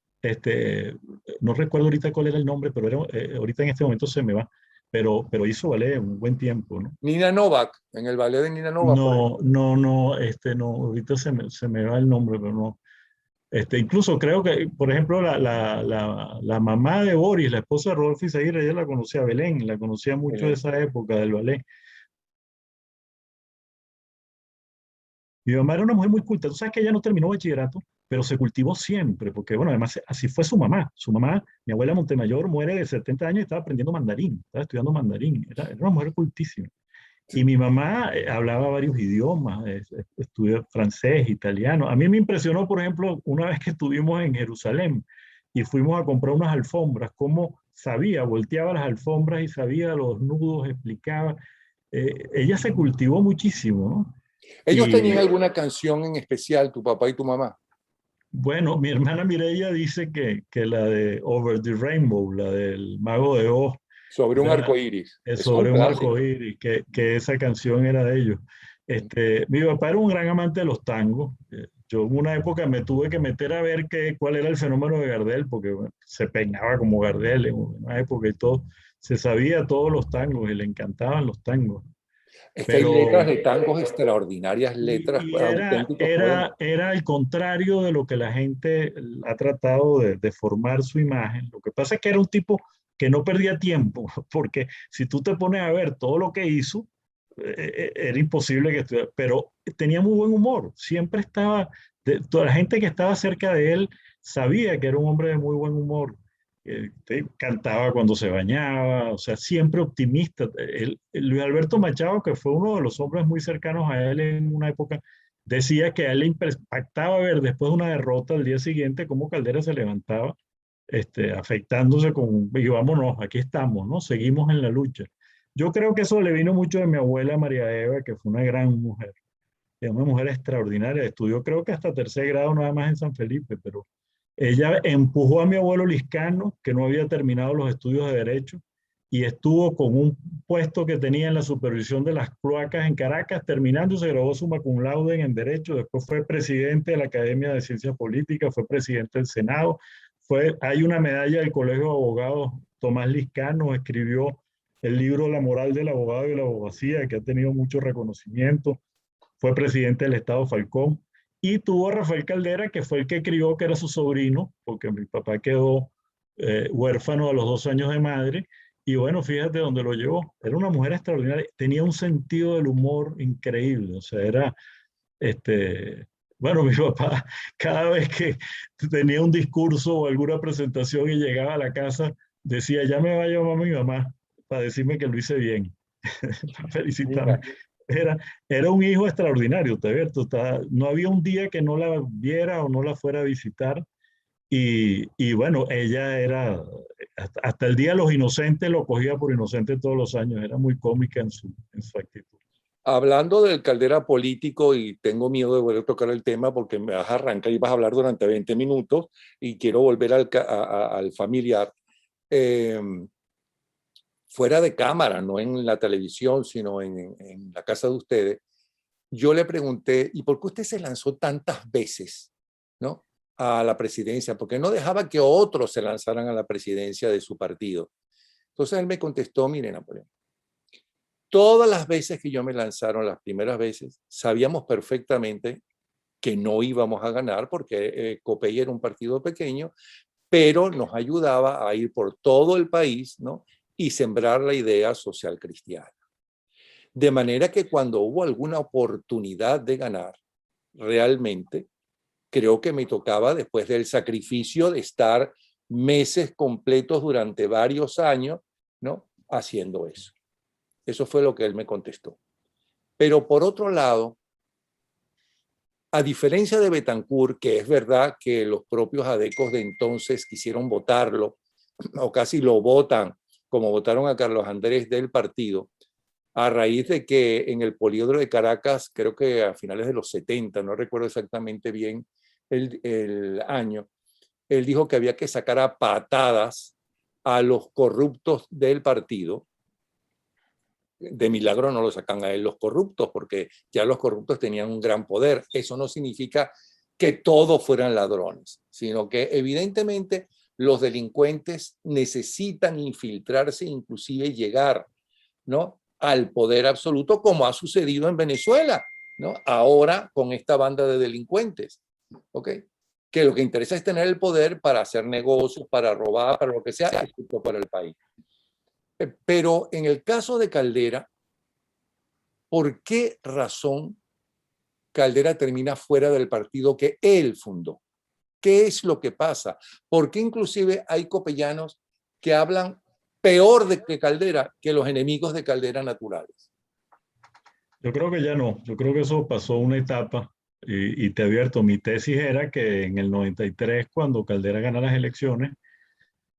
No recuerdo ahorita cuál era el nombre, pero ahorita en este momento se me va. Pero hizo ballet un buen tiempo, ¿no? Nina Novak, en el ballet de Nina Novak, por No, ejemplo. no, no, ahorita se me va el nombre, pero no. Incluso creo que, por ejemplo, la mamá de Boris, la esposa de Rodolfo Izaguirre, ella la conocía a Belén, la conocía mucho de esa época del ballet. Mi mamá era una mujer muy culta. Tú sabes que ella no terminó bachillerato, pero se cultivó siempre, porque bueno, además así fue su mamá. Su mamá, mi abuela Montemayor, muere de 70 años y estaba aprendiendo mandarín, estaba estudiando mandarín. Era una mujer cultísima. Y mi mamá hablaba varios idiomas, estudió francés, italiano. A mí me impresionó, por ejemplo, una vez que estuvimos en Jerusalén y fuimos a comprar unas alfombras, cómo sabía, volteaba las alfombras y sabía los nudos, explicaba. Ella se cultivó muchísimo, ¿no? ¿Ellos tenían Y alguna canción en especial, tu papá y tu mamá? bueno, mi hermana Mireia dice que la de Over the Rainbow, la del Mago de Oz, Sobre un era arco iris. Es un sobre un arco clásico. iris, que esa canción era de ellos. Mi papá era un gran amante de los tangos. Yo en una época me tuve que meter a ver cuál era el fenómeno de Gardel, porque bueno, se peinaba como Gardel en una época y todo. Se sabía todos los tangos y le encantaban los tangos. Es que hay letras Pero de tangos extraordinarias, letras, y auténticos poemas. era el contrario de lo que la gente ha tratado de formar su imagen. Lo que pasa es que era un tipo que no perdía tiempo, porque si tú te pones a ver todo lo que hizo, era imposible que estuviera, pero tenía muy buen humor, siempre estaba, toda la gente que estaba cerca de él sabía que era un hombre de muy buen humor. Cantaba cuando se bañaba, o sea, siempre optimista. Luis Alberto Machado, que fue uno de los hombres muy cercanos a él en una época, decía que a él le impactaba ver después de una derrota al día siguiente cómo Caldera se levantaba, afectándose con, y vámonos, aquí estamos, ¿no? Seguimos en la lucha. Yo creo que eso le vino mucho de mi abuela María Eva, que fue una gran mujer, una mujer extraordinaria. Estudió creo que hasta tercer grado nada más en San Felipe, pero ella empujó a mi abuelo Liscano, que no había terminado los estudios de Derecho, y estuvo con un puesto que tenía en la supervisión de las cloacas en Caracas, terminando, se graduó summa cum laude en Derecho, después fue presidente de la Academia de Ciencias Políticas, fue presidente del Senado, hay una medalla del Colegio de Abogados Tomás Liscano, escribió el libro La moral del abogado y la abogacía, que ha tenido mucho reconocimiento, fue presidente del Estado Falcón, y tuvo a Rafael Caldera, que fue el que crió, que era su sobrino, porque mi papá quedó huérfano a los 2 años de madre, y bueno, fíjate dónde lo llevó. Era una mujer extraordinaria, tenía un sentido del humor increíble, o sea, bueno, mi papá, cada vez que tenía un discurso o alguna presentación y llegaba a la casa, decía, ya me va a llamar mi mamá para decirme que lo hice bien, para felicitarme. Mira, Era, era un hijo extraordinario, Teberto. No había un día que no la viera o no la fuera a visitar. Y bueno, ella era, hasta el Día de los Inocentes lo cogía por inocente todos los años. Era muy cómica en su actitud. hablando del Caldera político, y tengo miedo de volver a tocar el tema porque me vas a arrancar y vas a hablar durante 20 minutos y quiero volver al familiar. Eh, fuera de cámara, no en la televisión, sino en la casa de ustedes, yo le pregunté, ¿y por qué usted se lanzó tantas veces, ¿no? A la presidencia? ¿Por qué no dejaba que otros se lanzaran a la presidencia de su partido? Entonces él me contestó, mire, Napoleón, todas las veces que yo me lanzaron, las primeras veces, sabíamos perfectamente que no íbamos a ganar porque Copey era un partido pequeño, pero nos ayudaba a ir por todo el país, ¿no? Y sembrar la idea social cristiana. De manera que cuando hubo alguna oportunidad de ganar, realmente creo que me tocaba, después del sacrificio de estar meses completos durante varios años, ¿no? Haciendo eso. Eso fue lo que él me contestó. Pero por otro lado, A diferencia de Betancur, que es verdad que los propios adecos de entonces quisieron votarlo, o casi lo votan, como votaron a Carlos Andrés del partido, a raíz de que en el Poliedro de Caracas, creo que a finales de los 70, no recuerdo exactamente bien el año, él dijo que había que sacar a patadas a los corruptos del partido. De milagro no lo sacan a él los corruptos, porque ya los corruptos tenían un gran poder. Eso no significa que todos fueran ladrones, sino que evidentemente los delincuentes necesitan infiltrarse, inclusive llegar, ¿no?, al poder absoluto, como ha sucedido en Venezuela, ¿no?, ahora con esta banda de delincuentes, ¿ok? Que lo que interesa es tener el poder para hacer negocios, para robar, para lo que sea, excepto para el país. Pero en el caso de Caldera, ¿por qué razón Caldera termina fuera del partido que él fundó? ¿Qué es lo que pasa? ¿Por qué inclusive hay copellanos que hablan peor de que Caldera que los enemigos de Caldera naturales? Yo creo que ya no, yo creo que eso pasó una etapa y te advierto, mi tesis era que en el 93, cuando Caldera gana las elecciones,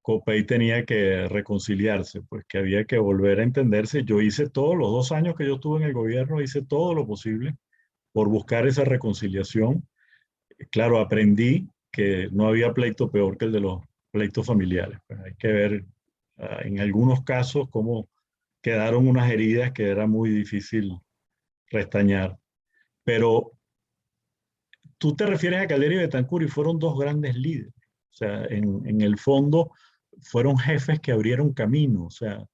Copey tenía que reconciliarse, pues que había que volver a entenderse. Yo hice todos los 2 años que yo estuve en el gobierno, hice todo lo posible por buscar esa reconciliación. Claro, aprendí que no había pleito peor que el de los pleitos familiares. Pues hay que ver en algunos casos cómo quedaron unas heridas que era muy difícil restañar. Pero tú te refieres a Caldera y Betancur y fueron dos grandes líderes. O sea, en el fondo fueron jefes que abrieron camino. O sea,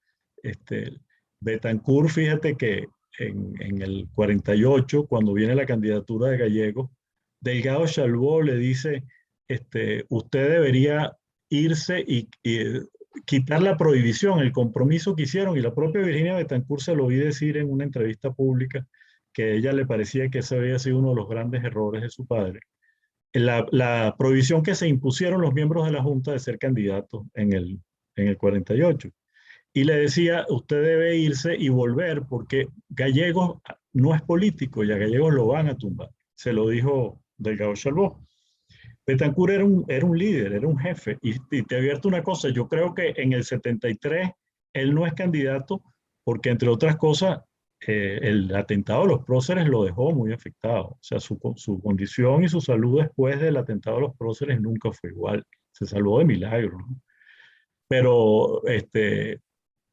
este, Betancur, fíjate que en el 48, cuando viene la candidatura de Gallegos, Delgado Chalbaud le dice, usted debería irse y quitar la prohibición, el compromiso que hicieron, y la propia Virginia Betancur se lo oí decir en una entrevista pública, que a ella le parecía que ese había sido uno de los grandes errores de su padre. La prohibición que se impusieron los miembros de la Junta de ser candidatos en el 48. Y le decía, usted debe irse y volver porque Gallegos no es político y a Gallegos lo van a tumbar. Se lo dijo Delgado Chalbaud. Betancur era un líder, era un jefe. Y te advierto una cosa, yo creo que en el 73 él no es candidato porque, entre otras cosas, el atentado a los próceres lo dejó muy afectado. O sea, su condición y su salud después del atentado a los próceres nunca fue igual. Se salvó de milagro, ¿no? Pero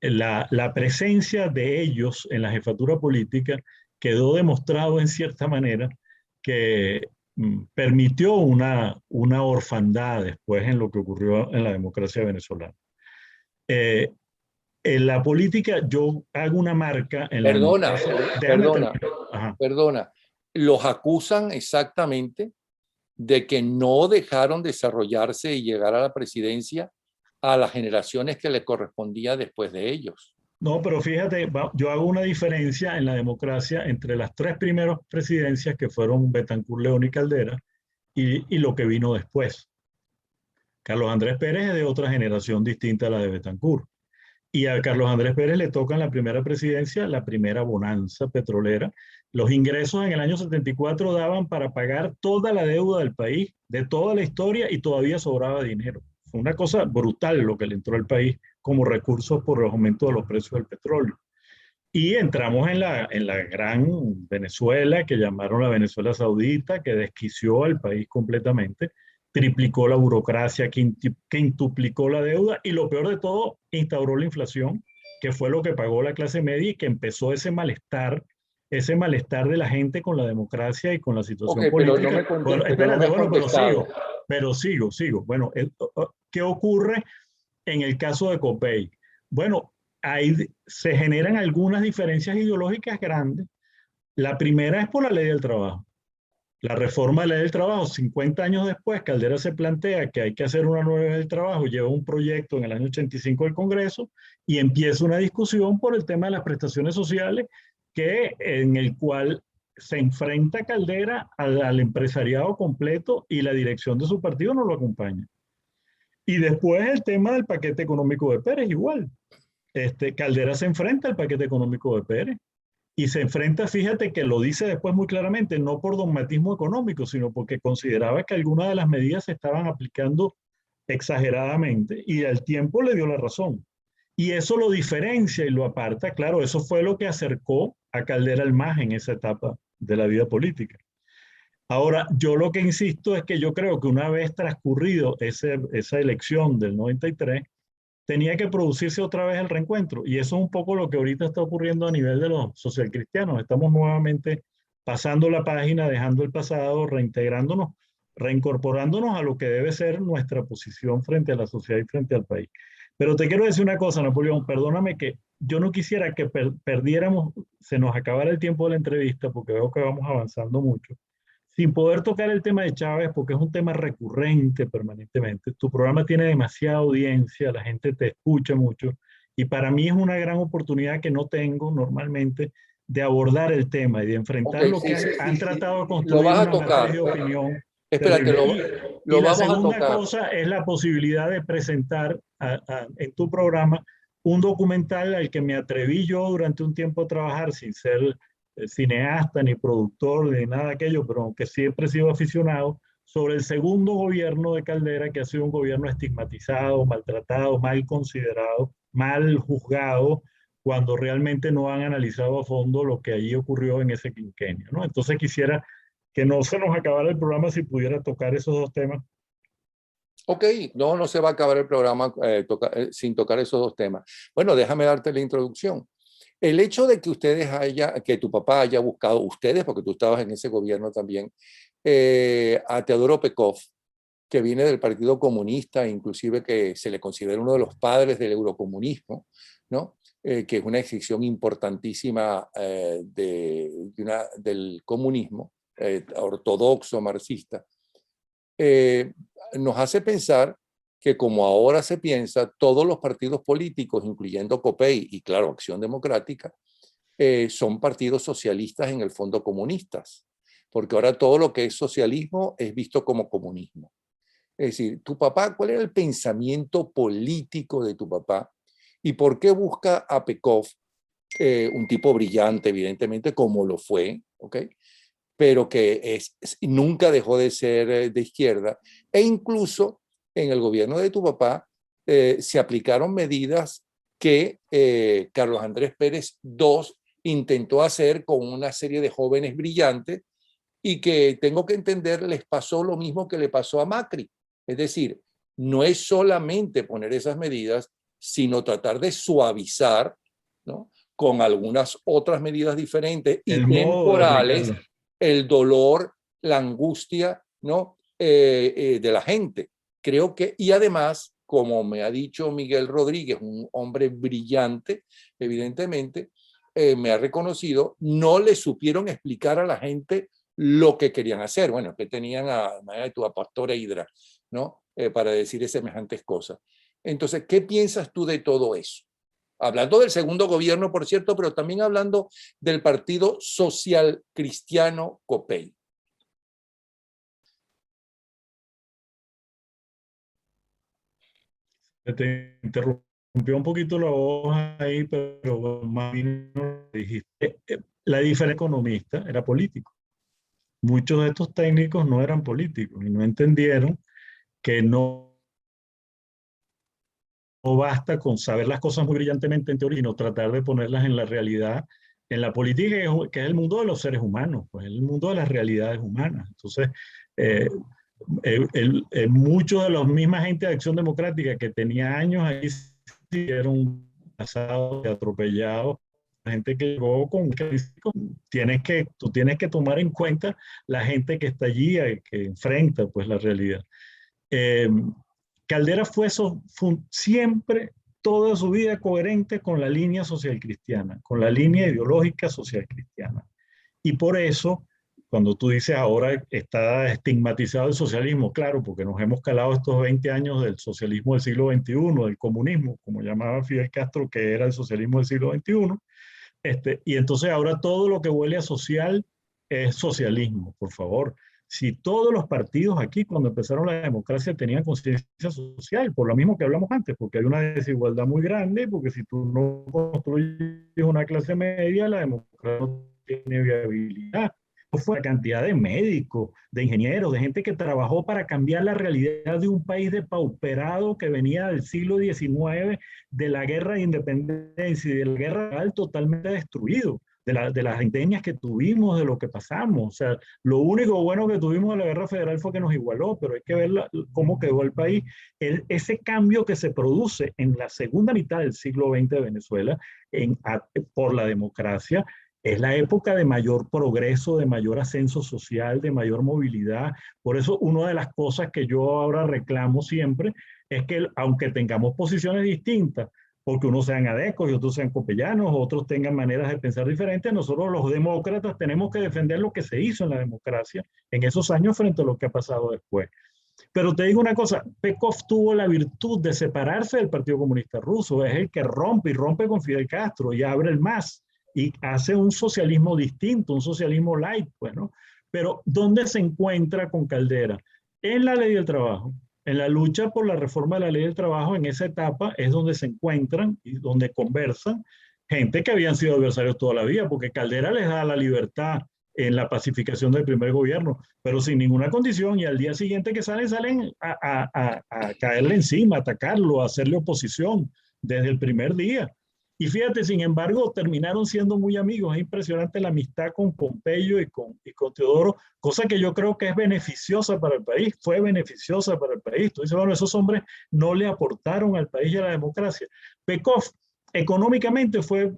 la presencia de ellos en la jefatura política quedó demostrado en cierta manera que permitió una orfandad después en lo que ocurrió en la democracia venezolana. En la política yo hago una marca en la Perdona, democracia. perdona, Ajá. perdona. Los acusan exactamente de que no dejaron desarrollarse y llegar a la presidencia a las generaciones que le correspondía después de ellos. No, pero fíjate, yo hago una diferencia en la democracia entre las tres primeras presidencias que fueron Betancur, León y Caldera y lo que vino después. Carlos Andrés Pérez es de otra generación distinta a la de Betancur. Y a Carlos Andrés Pérez le toca en la primera presidencia la primera bonanza petrolera. Los ingresos en el año 74 daban para pagar toda la deuda del país, de toda la historia, y todavía sobraba dinero. Fue una cosa brutal lo que le entró al país como recursos por el aumento de los precios del petróleo. Y entramos en la gran Venezuela, que llamaron la Venezuela Saudita, que desquició al país completamente, triplicó la burocracia, quintuplicó la deuda y lo peor de todo, instauró la inflación, que fue lo que pagó la clase media y que empezó ese malestar de la gente con la democracia y con la situación política. Bueno, espérate, bueno, pero sigo. Bueno, ¿qué ocurre en el caso de Copey? Bueno, ahí se generan algunas diferencias ideológicas grandes. La primera es por la ley del trabajo. La reforma de la ley del trabajo, 50 años después, Caldera se plantea que hay que hacer una nueva ley del trabajo, lleva un proyecto en el año 85 del Congreso y empieza una discusión por el tema de las prestaciones sociales, en el cual se enfrenta Caldera al empresariado completo y la dirección de su partido no lo acompaña. Y después el tema del paquete económico de Pérez, igual. Caldera se enfrenta al paquete económico de Pérez Y se enfrenta, fíjate que lo dice después muy claramente, no por dogmatismo económico, sino porque consideraba que algunas de las medidas se estaban aplicando exageradamente y al tiempo le dio la razón. Y eso lo diferencia y lo aparta, claro, eso fue lo que acercó a Caldera al MAS en esa etapa de la vida política. Ahora, yo lo que insisto es que yo creo que una vez transcurrido esa elección del 93, tenía que producirse otra vez el reencuentro. Y eso es un poco lo que ahorita está ocurriendo a nivel de los socialcristianos. Estamos nuevamente pasando la página, dejando el pasado, reintegrándonos, reincorporándonos a lo que debe ser nuestra posición frente a la sociedad y frente al país. Pero te quiero decir una cosa, Napoleón, perdóname que yo no quisiera que perdiéramos, se nos acabara el tiempo de la entrevista, porque veo que vamos avanzando mucho sin poder tocar el tema de Chávez, porque es un tema recurrente permanentemente. Tu programa tiene demasiada audiencia, la gente te escucha mucho, y para mí es una gran oportunidad que no tengo normalmente de abordar el tema y de enfrentar Ok, lo sí, que sí, han sí, tratado de lo construir vas a unas redes tocar. de opinión Espérate, terrible. Y lo la vamos a segunda tocar. cosa es la posibilidad de presentar en tu programa un documental al que me atreví yo durante un tiempo a trabajar sin ser cineasta, ni productor, ni nada de aquello, pero aunque siempre he sido aficionado, sobre el segundo gobierno de Caldera, que ha sido un gobierno estigmatizado, maltratado, mal considerado, mal juzgado, cuando realmente no han analizado a fondo lo que allí ocurrió en ese quinquenio, ¿no? Entonces quisiera que no se nos acabara el programa si pudiera tocar esos dos temas. Ok, no, no se va a acabar el programa sin tocar esos dos temas. Bueno, déjame darte la introducción. El hecho de que que tu papá haya buscado, ustedes, porque tú estabas en ese gobierno también, a Teodoro Pekov, que viene del Partido Comunista, inclusive que se le considera uno de los padres del eurocomunismo, ¿no? Que es una excepción importantísima del comunismo ortodoxo, marxista, nos hace pensar que como ahora se piensa, todos los partidos políticos, incluyendo COPEI y claro, Acción Democrática, son partidos socialistas en el fondo comunistas, porque ahora todo lo que es socialismo es visto como comunismo. Es decir, tu papá, ¿cuál era el pensamiento político de tu papá? ¿Y por qué busca a Pekov, un tipo brillante, evidentemente, como lo fue, ¿ok? Pero que nunca dejó de ser de izquierda? E incluso en el gobierno de tu papá se aplicaron medidas que Carlos Andrés Pérez II intentó hacer con una serie de jóvenes brillantes y que tengo que entender les pasó lo mismo que le pasó a Macri. Es decir, no es solamente poner esas medidas, sino tratar de suavizar, ¿no?, con algunas otras medidas diferentes y El modo de temporales aplicarlo. el dolor, la angustia, ¿no?, de la gente. Creo que, y además, como me ha dicho Miguel Rodríguez, un hombre brillante, evidentemente, me ha reconocido, no le supieron explicar a la gente lo que querían hacer. Bueno, que tenían a Pastora Hidra, ¿no? Para decir semejantes cosas. Entonces, ¿qué piensas tú de todo eso? Hablando del segundo gobierno, por cierto, pero también hablando del Partido Social Cristiano COPEI. Te interrumpió un poquito la voz ahí, pero más bien no dijiste. La diferencia economista era político. Muchos de estos técnicos no eran políticos y no entendieron que no basta con saber las cosas muy brillantemente en teoría, sino tratar de ponerlas en la realidad, en la política, que es el mundo de los seres humanos, pues el mundo de las realidades humanas. Entonces, eh, muchos de los misma gente de Acción Democrática que tenía años ahí fueron pasados, atropellados, gente que llegó tú tienes que tomar en cuenta la gente que está allí, que enfrenta pues la realidad. Eh, Caldera fue siempre, toda su vida coherente con la línea social cristiana, con la línea ideológica social cristiana. Y por eso, cuando tú dices ahora está estigmatizado el socialismo, claro, porque nos hemos calado estos 20 años del socialismo del siglo XXI, del comunismo, como llamaba Fidel Castro, que era el socialismo del siglo XXI, y entonces ahora todo lo que huele a social es socialismo, por favor. si todos los partidos aquí, cuando empezaron la democracia, tenían conciencia social, por lo mismo que hablamos antes, porque hay una desigualdad muy grande, porque si tú no construyes una clase media, la democracia no tiene viabilidad. Fue la cantidad de médicos, de ingenieros, de gente que trabajó para cambiar la realidad de un país depauperado que venía del siglo XIX, de la guerra de independencia y de la guerra real totalmente destruido, de las endemias que tuvimos, de lo que pasamos. O sea, lo único bueno que tuvimos de la guerra federal fue que nos igualó, pero hay que ver cómo quedó el país. Ese cambio que se produce en la segunda mitad del siglo XX de Venezuela por la democracia, es la época de mayor progreso, de mayor ascenso social, de mayor movilidad. Por eso una de las cosas que yo ahora reclamo siempre es que aunque tengamos posiciones distintas, porque unos sean adecos y otros sean copellanos, otros tengan maneras de pensar diferentes, nosotros los demócratas tenemos que defender lo que se hizo en la democracia en esos años frente a lo que ha pasado después. Pero te digo una cosa, Pekov tuvo la virtud de separarse del Partido Comunista Ruso, es el que rompe y rompe con Fidel Castro y abre el MAS y hace un socialismo distinto, un socialismo light, pues, ¿no? Pero ¿dónde se encuentra con Caldera? En la ley del trabajo, en la lucha por la reforma de la ley del trabajo, en esa etapa es donde se encuentran y donde conversan gente que habían sido adversarios toda la vida, porque Caldera les da la libertad en la pacificación del primer gobierno, pero sin ninguna condición, y al día siguiente que salen a caerle encima, a atacarlo, a hacerle oposición desde el primer día. Y fíjate, sin embargo, terminaron siendo muy amigos. Es impresionante la amistad con Pompeyo y con Teodoro, cosa que yo creo que es beneficiosa para el país, fue beneficiosa para el país. Tú dices, bueno, esos hombres no le aportaron al país y a la democracia. Pekov económicamente fue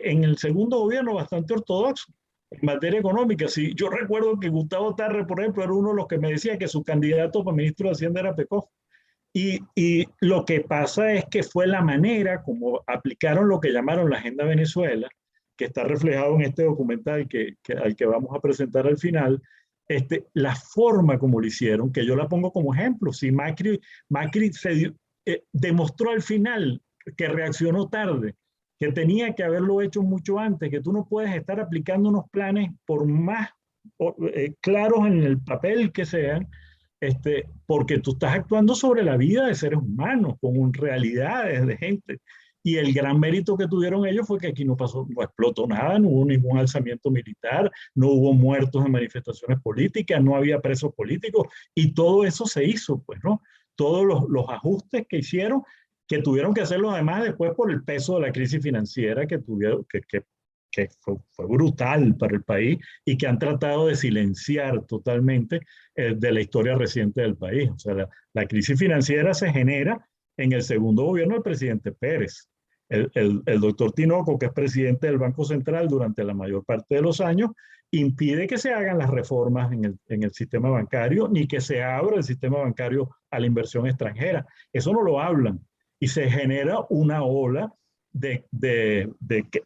en el segundo gobierno bastante ortodoxo en materia económica. Sí, yo recuerdo que Gustavo Tarre, por ejemplo, era uno de los que me decía que su candidato para ministro de Hacienda era Pekov. Y lo que pasa es que fue la manera como aplicaron lo que llamaron la Agenda Venezuela, que está reflejado en este documental al que vamos a presentar al final, la forma como lo hicieron, que yo la pongo como ejemplo. Si Macri demostró al final que reaccionó tarde, que tenía que haberlo hecho mucho antes, que tú no puedes estar aplicando unos planes por más claros en el papel que sean, porque tú estás actuando sobre la vida de seres humanos, con realidades de gente. Y el gran mérito que tuvieron ellos fue que aquí no explotó nada, no hubo ningún alzamiento militar, no hubo muertos en manifestaciones políticas, no había presos políticos, y todo eso se hizo, pues, ¿no? Todos los ajustes que hicieron, que tuvieron que hacerlos además después por el peso de la crisis financiera que tuvieron, que fue brutal para el país y que han tratado de silenciar totalmente de la historia reciente del país. O sea, la crisis financiera se genera en el segundo gobierno del presidente Pérez. El doctor Tinoco, que es presidente del Banco Central durante la mayor parte de los años, impide que se hagan las reformas en el sistema bancario, ni que se abra el sistema bancario a la inversión extranjera. Eso no lo hablan. Y se genera una ola de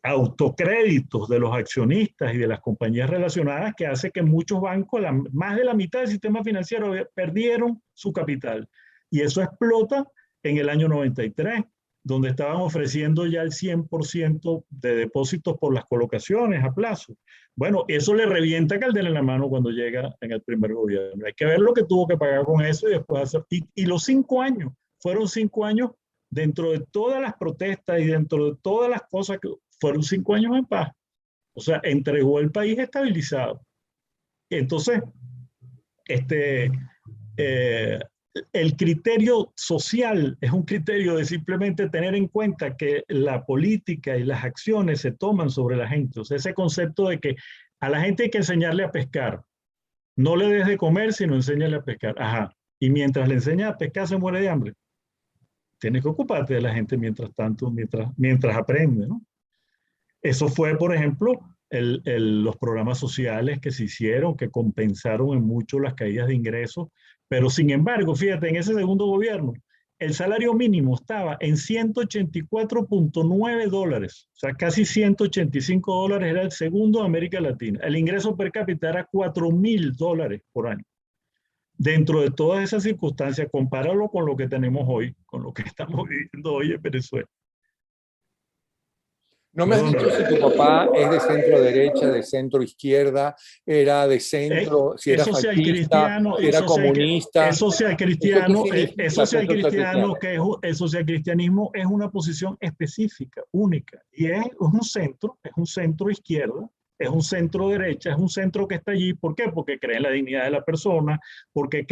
autocréditos de los accionistas y de las compañías relacionadas que hace que muchos bancos, más de la mitad del sistema financiero, perdieron su capital. Y eso explota en el año 93, donde estaban ofreciendo ya el 100% de depósitos por las colocaciones a plazo. Bueno, eso le revienta a Caldera en la mano cuando llega en el primer gobierno. Hay que ver lo que tuvo que pagar con eso y después hacer. Y los 5 años, fueron 5 años dentro de todas las protestas y dentro de todas las cosas que fueron 5 años en paz. O sea, entregó el país estabilizado. Entonces, el criterio social es un criterio de simplemente tener en cuenta que la política y las acciones se toman sobre la gente. O sea, ese concepto de que a la gente hay que enseñarle a pescar. No le des de comer, sino enséñale a pescar. Ajá. Y mientras le enseñas a pescar, se muere de hambre. Tienes que ocuparte de la gente mientras tanto, mientras aprende, ¿no? Eso fue, por ejemplo, los programas sociales que se hicieron, que compensaron en mucho las caídas de ingresos, pero sin embargo, fíjate, en ese segundo gobierno, el salario mínimo estaba en $184.9, o sea, casi $185 era el segundo de América Latina. El ingreso per cápita era $4.000 por año. Dentro de todas esas circunstancias, compáralo con lo que tenemos hoy, con lo que estamos viviendo hoy en Venezuela. No me has dicho Perdóname. si tu papá es de centro derecha, de centro izquierda, era de Es, centro, si es era social fascista, cristiano, si era es comunista. social ¿Eso qué cristiano, es significa ser social social cristiano? cristiano, el social cristianismo es una posición específica, única, y es un centro izquierda, es un centro derecha, es un centro que está allí. ¿Por qué? Porque cree en la dignidad de la persona, porque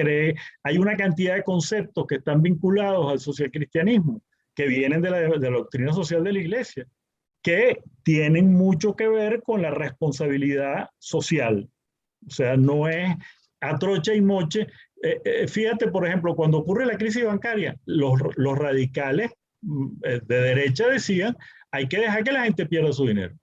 hay una cantidad de conceptos que están vinculados al social cristianismo, que vienen de la doctrina social de la iglesia, que tienen mucho que ver con la responsabilidad social. O sea, no es a trocha y moche. Fíjate, por ejemplo, cuando ocurre la crisis bancaria, los radicales de derecha decían, hay que dejar que la gente pierda su dinero.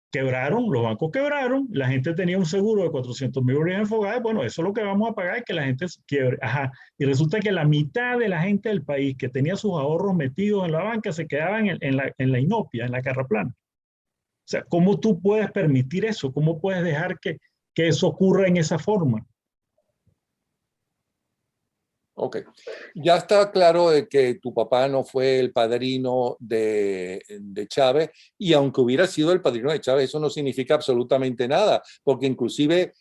Quebraron, los bancos quebraron, la gente tenía un seguro de 400.000 bolívares en Fogade, bueno, eso es lo que vamos a pagar, es que la gente quiebre. Ajá. Y resulta que la mitad de la gente del país que tenía sus ahorros metidos en la banca se quedaban en la inopia, en la carraplana. O sea, ¿cómo tú puedes permitir eso? ¿Cómo puedes dejar que eso ocurra en esa forma? Ok. Ya está claro de que tu papá no fue el padrino de Chávez, y aunque hubiera sido el padrino de Chávez, eso no significa absolutamente nada, porque inclusive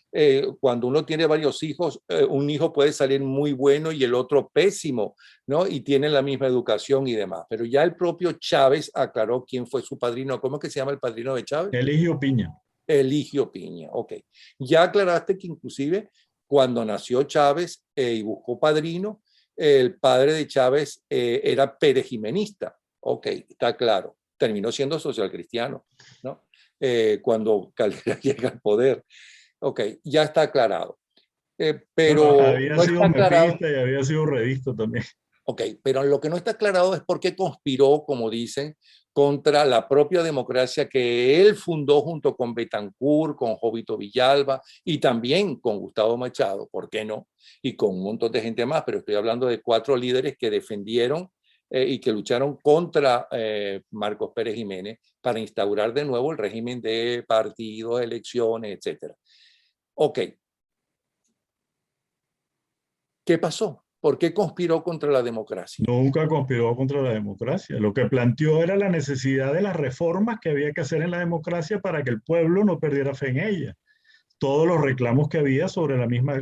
cuando uno tiene varios hijos, un hijo puede salir muy bueno y el otro pésimo, ¿no? Y tienen la misma educación y demás. Pero ya el propio Chávez aclaró quién fue su padrino. ¿Cómo es que se llama el padrino de Chávez? Eligio Piña. Eligio Piña, ok. Ya aclaraste que inclusive cuando nació Chávez y buscó padrino, el padre de Chávez era perejimenista, ok, está claro. Terminó siendo socialcristiano, ¿no? Cuando Caldera llega al poder, ok, ya está aclarado. Bueno, Pero había no sido está aclarado. mepista y había sido redista también. Ok, pero lo que no está aclarado es por qué conspiró, como dicen, contra la propia democracia que él fundó junto con Betancourt, con Jovito Villalba y también con Gustavo Machado, ¿por qué no? Y con un montón de gente más, pero estoy hablando de 4 líderes que defendieron y que lucharon contra Marcos Pérez Jiménez para instaurar de nuevo el régimen de partidos, elecciones, etc. Ok, ¿qué pasó? ¿Por qué conspiró contra la democracia? Nunca conspiró contra la democracia. Lo que planteó era la necesidad de las reformas que había que hacer en la democracia para que el pueblo no perdiera fe en ella. Todos los reclamos que había sobre la misma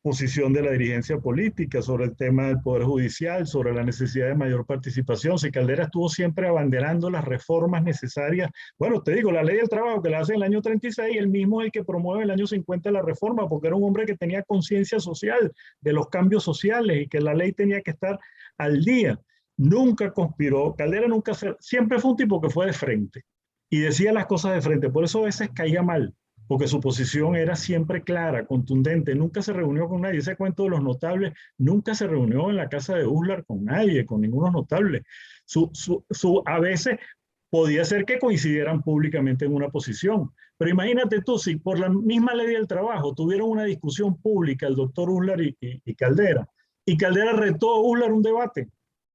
posición de la dirigencia política, sobre el tema del Poder Judicial, sobre la necesidad de mayor participación. Si Caldera estuvo siempre abanderando las reformas necesarias. Bueno, te digo, la ley del trabajo que la hace en el año 36, el mismo es el que promueve en el año 50 la reforma, porque era un hombre que tenía conciencia social de los cambios sociales y que la ley tenía que estar al día. Nunca conspiró, Caldera siempre fue un tipo que fue de frente y decía las cosas de frente, por eso a veces caía mal, porque su posición era siempre clara, contundente, nunca se reunió con nadie. Ese cuento de los notables, nunca se reunió en la casa de Uslar con nadie, con ningunos notables. A veces podía ser que coincidieran públicamente en una posición, pero imagínate tú, si por la misma ley del trabajo tuvieron una discusión pública el doctor Uslar y Caldera, y Caldera retó a Uslar un debate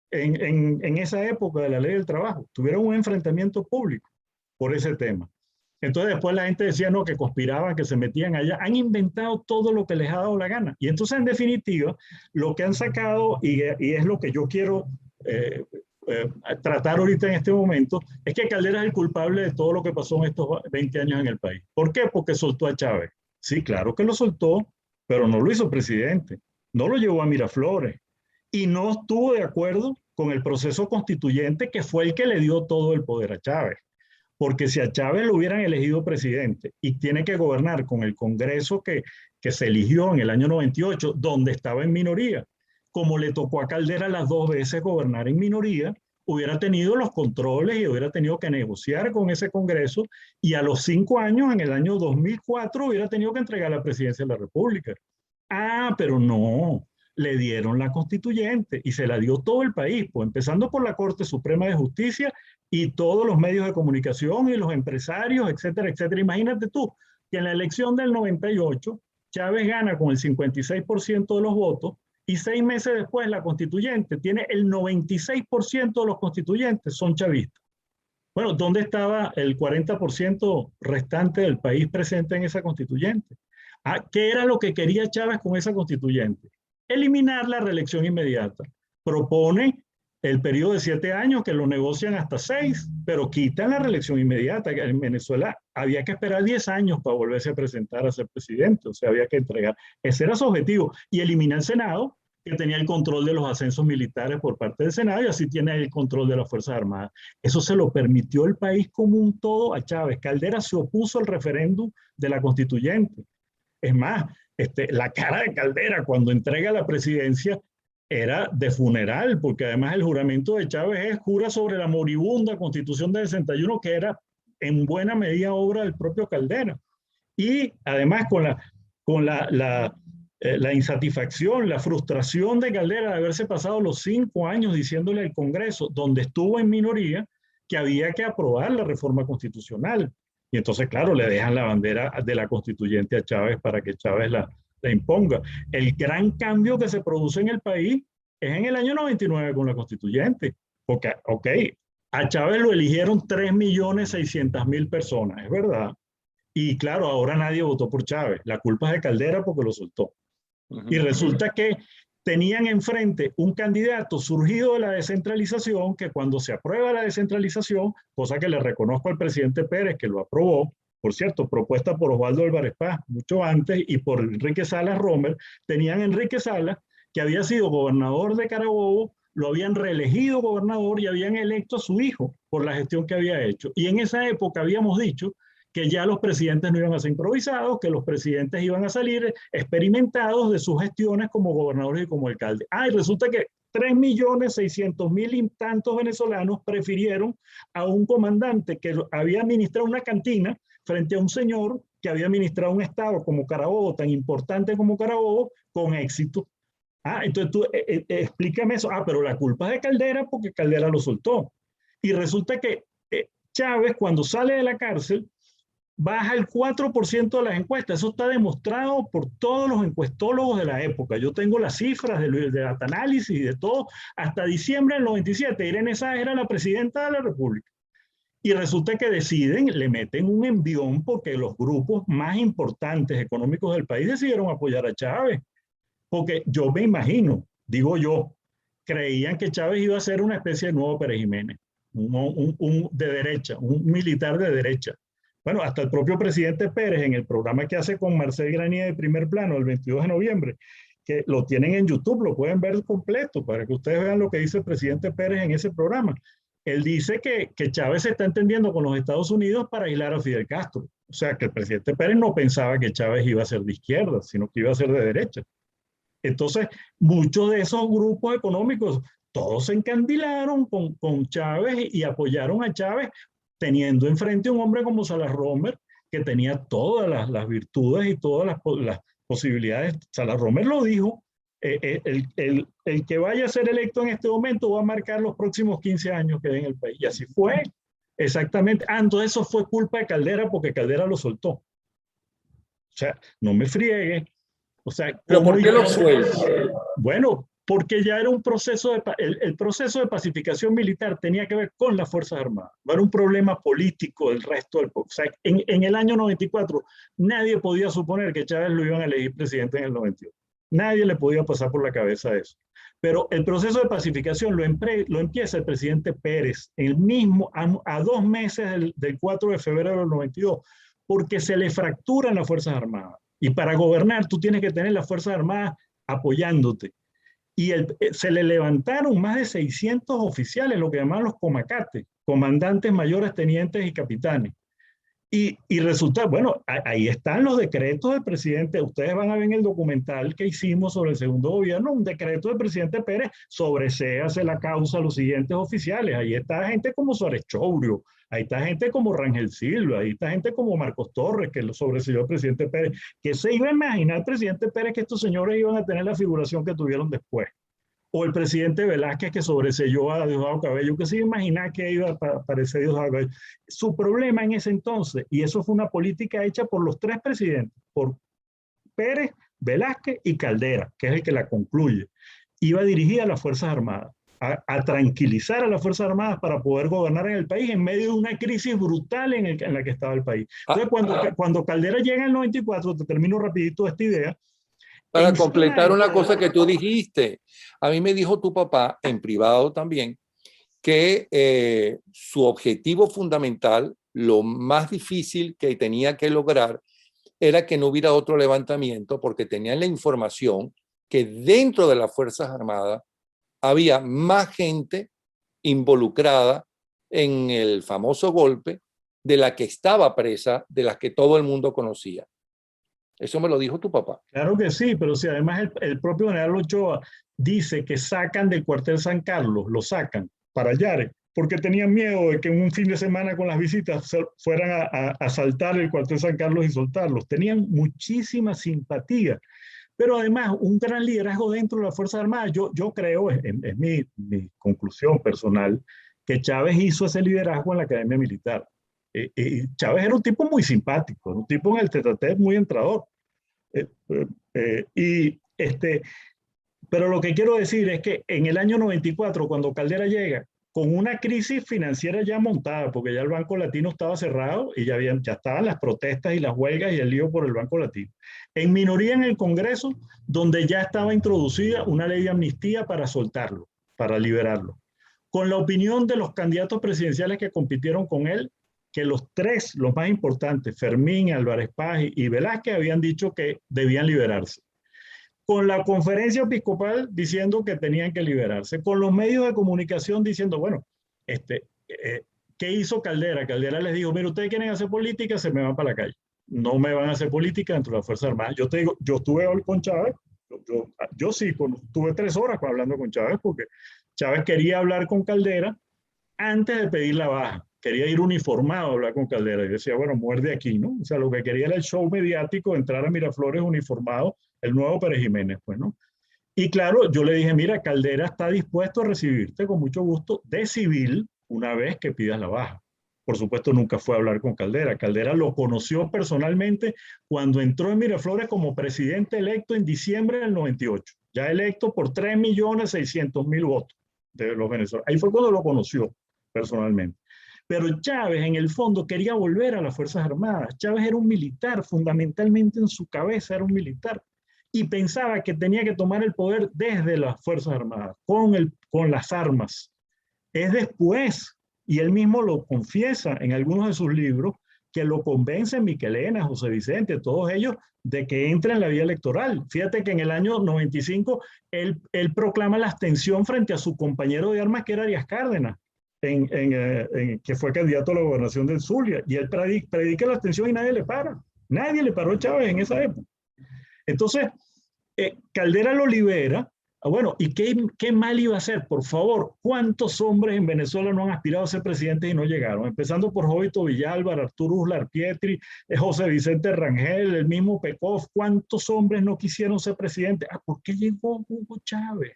en esa época de la ley del trabajo, tuvieron un enfrentamiento público por ese tema. Entonces después la gente decía, no, que conspiraban, que se metían allá. Han inventado todo lo que les ha dado la gana. Y entonces, en definitiva, lo que han sacado, y es lo que yo quiero tratar ahorita en este momento, es que Caldera es el culpable de todo lo que pasó en estos 20 años en el país. ¿Por qué? Porque soltó a Chávez. Sí, claro que lo soltó, pero no lo hizo presidente. No lo llevó a Miraflores. Y no estuvo de acuerdo con el proceso constituyente que fue el que le dio todo el poder a Chávez. Porque si a Chávez lo hubieran elegido presidente y tiene que gobernar con el Congreso que se eligió en el año 98, donde estaba en minoría, como le tocó a Caldera las 2 veces gobernar en minoría, hubiera tenido los controles y hubiera tenido que negociar con ese Congreso, y a los 5 años, en el año 2004, hubiera tenido que entregar la presidencia de la República. Ah, pero no, le dieron la constituyente y se la dio todo el país, pues empezando por la Corte Suprema de Justicia y todos los medios de comunicación y los empresarios, etcétera, etcétera. Imagínate tú que en la elección del 98, Chávez gana con el 56% de los votos y 6 meses después la constituyente tiene el 96% de los constituyentes son chavistas. Bueno, ¿dónde estaba el 40% restante del país presente en esa constituyente? ¿Qué era lo que quería Chávez con esa constituyente? Eliminar la reelección inmediata. Propone el periodo de 7 años, que lo negocian hasta 6, pero quitan la reelección inmediata. En Venezuela había que esperar 10 años para volverse a presentar a ser presidente, o sea, había que entregar. Ese era su objetivo. Y elimina el Senado, que tenía el control de los ascensos militares por parte del Senado, y así tiene el control de las Fuerzas Armadas. Eso se lo permitió el país como un todo a Chávez. Caldera se opuso al referéndum de la constituyente. Es más, la cara de Caldera cuando entrega la presidencia era de funeral, porque además el juramento de Chávez es jura sobre la moribunda Constitución del 61, que era en buena medida obra del propio Caldera. Y además la insatisfacción, la frustración de Caldera de haberse pasado los 5 años diciéndole al Congreso, donde estuvo en minoría, que había que aprobar la reforma constitucional. Y entonces, claro, le dejan la bandera de la constituyente a Chávez para que Chávez la imponga. El gran cambio que se produce en el país es en el año 99 con la constituyente. Porque, ok, a Chávez lo eligieron 3.600.000 personas, es verdad. Y claro, ahora nadie votó por Chávez. La culpa es de Caldera porque lo soltó. Y resulta que tenían enfrente un candidato surgido de la descentralización, que cuando se aprueba la descentralización, cosa que le reconozco al presidente Pérez, que lo aprobó, por cierto, propuesta por Osvaldo Álvarez Paz mucho antes y por Enrique Salas Romer, tenían a Enrique Salas, que había sido gobernador de Carabobo, lo habían reelegido gobernador y habían electo a su hijo por la gestión que había hecho. Y en esa época habíamos dicho que ya los presidentes no iban a ser improvisados, que los presidentes iban a salir experimentados de sus gestiones como gobernadores y como alcaldes. Y resulta que 3.600.000 y tantos venezolanos prefirieron a un comandante que había administrado una cantina frente a un señor que había administrado un estado como Carabobo, tan importante como Carabobo, con éxito. Entonces tú explícame eso. Pero la culpa es de Caldera porque Caldera lo soltó. Y resulta que Chávez, cuando sale de la cárcel, baja el 4% de las encuestas. Eso está demostrado por todos los encuestólogos de la época. Yo tengo las cifras de Data-Análisis y de todo. Hasta diciembre del 97, Irene Sáenz era la presidenta de la República. Y resulta que deciden, le meten un envión porque los grupos más importantes económicos del país decidieron apoyar a Chávez. Porque yo me imagino, digo yo, creían que Chávez iba a ser una especie de nuevo Pérez Jiménez, un de derecha, un militar de derecha. Bueno, hasta el propio presidente Pérez, en el programa que hace con Marcel Granier de Primer Plano, el 22 de noviembre, que lo tienen en YouTube, lo pueden ver completo para que ustedes vean lo que dice el presidente Pérez en ese programa. Él dice que Chávez se está entendiendo con los Estados Unidos para aislar a Fidel Castro. O sea, que el presidente Pérez no pensaba que Chávez iba a ser de izquierda, sino que iba a ser de derecha. Entonces, muchos de esos grupos económicos, todos se encandilaron con Chávez y apoyaron a Chávez, teniendo enfrente a un hombre como Salas Romer, que tenía todas las virtudes y todas las posibilidades. Salas Romer lo dijo, el que vaya a ser electo en este momento va a marcar los próximos 15 años que hay en el país. Y así fue, exactamente. Entonces eso fue culpa de Caldera porque Caldera lo soltó. O sea, no me friegue. O sea, ¿pero por qué lo suelta? Bueno, porque ya era un proceso el proceso de pacificación militar tenía que ver con las Fuerzas Armadas. No era un problema político del resto del pueblo. O sea, en el año 94 nadie podía suponer que Chávez lo iban a elegir presidente en el 98. Nadie le podía pasar por la cabeza eso. Pero el proceso de pacificación lo empieza el presidente Pérez, el mismo, a 2 meses del 4 de febrero del 92, porque se le fracturan las Fuerzas Armadas. Y para gobernar tú tienes que tener las Fuerzas Armadas apoyándote. Y se le levantaron más de 600 oficiales, lo que llaman los comacates, comandantes mayores, tenientes y capitanes. Y resulta, bueno, ahí están los decretos del presidente. Ustedes van a ver en el documental que hicimos sobre el segundo gobierno, un decreto del presidente Pérez, sobreséase la causa a los siguientes oficiales. Ahí está gente como Suárez Chourio, ahí está gente como Rangel Silva, ahí está gente como Marcos Torres, que lo sobreseyó el presidente Pérez. ¿Qué se iba a imaginar el presidente Pérez que estos señores iban a tener la figuración que tuvieron después? O el presidente Velázquez que sobreseyó a Diosdado Cabello, que se iba a imaginar que iba a aparecer Diosdado Cabello. Su problema en ese entonces, y eso fue una política hecha por los 3 presidentes, por Pérez, Velázquez y Caldera, que es el que la concluye, iba dirigida a las Fuerzas Armadas, a tranquilizar a las Fuerzas Armadas para poder gobernar en el país en medio de una crisis brutal en la que estaba el país. Entonces, cuando Caldera llega en el 94, te termino rapidito esta idea, Para encima completar de una todo, cosa que tú dijiste, a mí me dijo tu papá en privado también que su objetivo fundamental, lo más difícil que tenía que lograr, era que no hubiera otro levantamiento porque tenían la información que dentro de las Fuerzas Armadas había más gente involucrada en el famoso golpe de la que estaba presa, de las que todo el mundo conocía. Eso me lo dijo tu papá. claro que sí, pero si además el propio general Ochoa dice que sacan del cuartel San Carlos, lo sacan para Yare, porque tenían miedo de que en un fin de semana con las visitas fueran a asaltar el cuartel San Carlos y soltarlos. Tenían muchísima simpatía, pero además un gran liderazgo dentro de las Fuerzas Armadas. Yo creo, es mi conclusión personal, que Chávez hizo ese liderazgo en la Academia Militar. Chávez era un tipo muy simpático, un tipo en el tete muy entrador. Eh, y pero lo que quiero decir es que en el año 94, cuando Caldera llega, con una crisis financiera ya montada, porque ya el Banco Latino estaba cerrado y ya estaban las protestas y las huelgas y el lío por el Banco Latino. En minoría en el Congreso, donde ya estaba introducida una ley de amnistía para soltarlo, para liberarlo. Con la opinión de los candidatos presidenciales que compitieron con él, que los tres, los más importantes, Fermín, Álvarez Paz y Velázquez, habían dicho que debían liberarse, con la conferencia episcopal diciendo que tenían que liberarse, con los medios de comunicación diciendo, bueno, ¿qué hizo Caldera? Caldera les dijo, mira, ustedes quieren hacer política, se me van para la calle. No me van a hacer política dentro de las Fuerzas Armadas. Yo te digo, yo estuve hoy con Chávez, yo sí, tuve 3 horas hablando con Chávez porque Chávez quería hablar con Caldera antes de pedir la baja. Quería ir uniformado a hablar con Caldera. Y decía, bueno, muerde aquí, ¿no? O sea, lo que quería era el show mediático, entrar a Miraflores uniformado, el nuevo Pérez Jiménez, pues, ¿no? Y claro, yo le dije, mira, Caldera está dispuesto a recibirte con mucho gusto de civil una vez que pidas la baja. Por supuesto, nunca fue a hablar con Caldera. Caldera lo conoció personalmente cuando entró en Miraflores como presidente electo en diciembre del 98, ya electo por 3.600.000 votos de los venezolanos. Ahí fue cuando lo conoció personalmente. Pero Chávez, en el fondo, quería volver a las Fuerzas Armadas. Chávez era un militar, fundamentalmente en su cabeza era un militar. Y pensaba que tenía que tomar el poder desde las Fuerzas Armadas, con las armas. Es después, y él mismo lo confiesa en algunos de sus libros, que lo convencen Miquelena, José Vicente, todos ellos, de que entre en la vía electoral. Fíjate que en el año 95 él proclama la abstención frente a su compañero de armas, que era Arias Cárdenas, que fue candidato a la gobernación del Zulia, y él predica la abstención y nadie le para. Nadie le paró a Chávez en esa época. Entonces, Caldera lo libera. Bueno, ¿y qué mal iba a hacer? Por favor, ¿cuántos hombres en Venezuela no han aspirado a ser presidentes y no llegaron? Empezando por Jovito Villalba, Arturo Uslar Pietri, José Vicente Rangel, el mismo Pekov. ¿Cuántos hombres no quisieron ser presidentes? ¿Por qué llegó Hugo Chávez?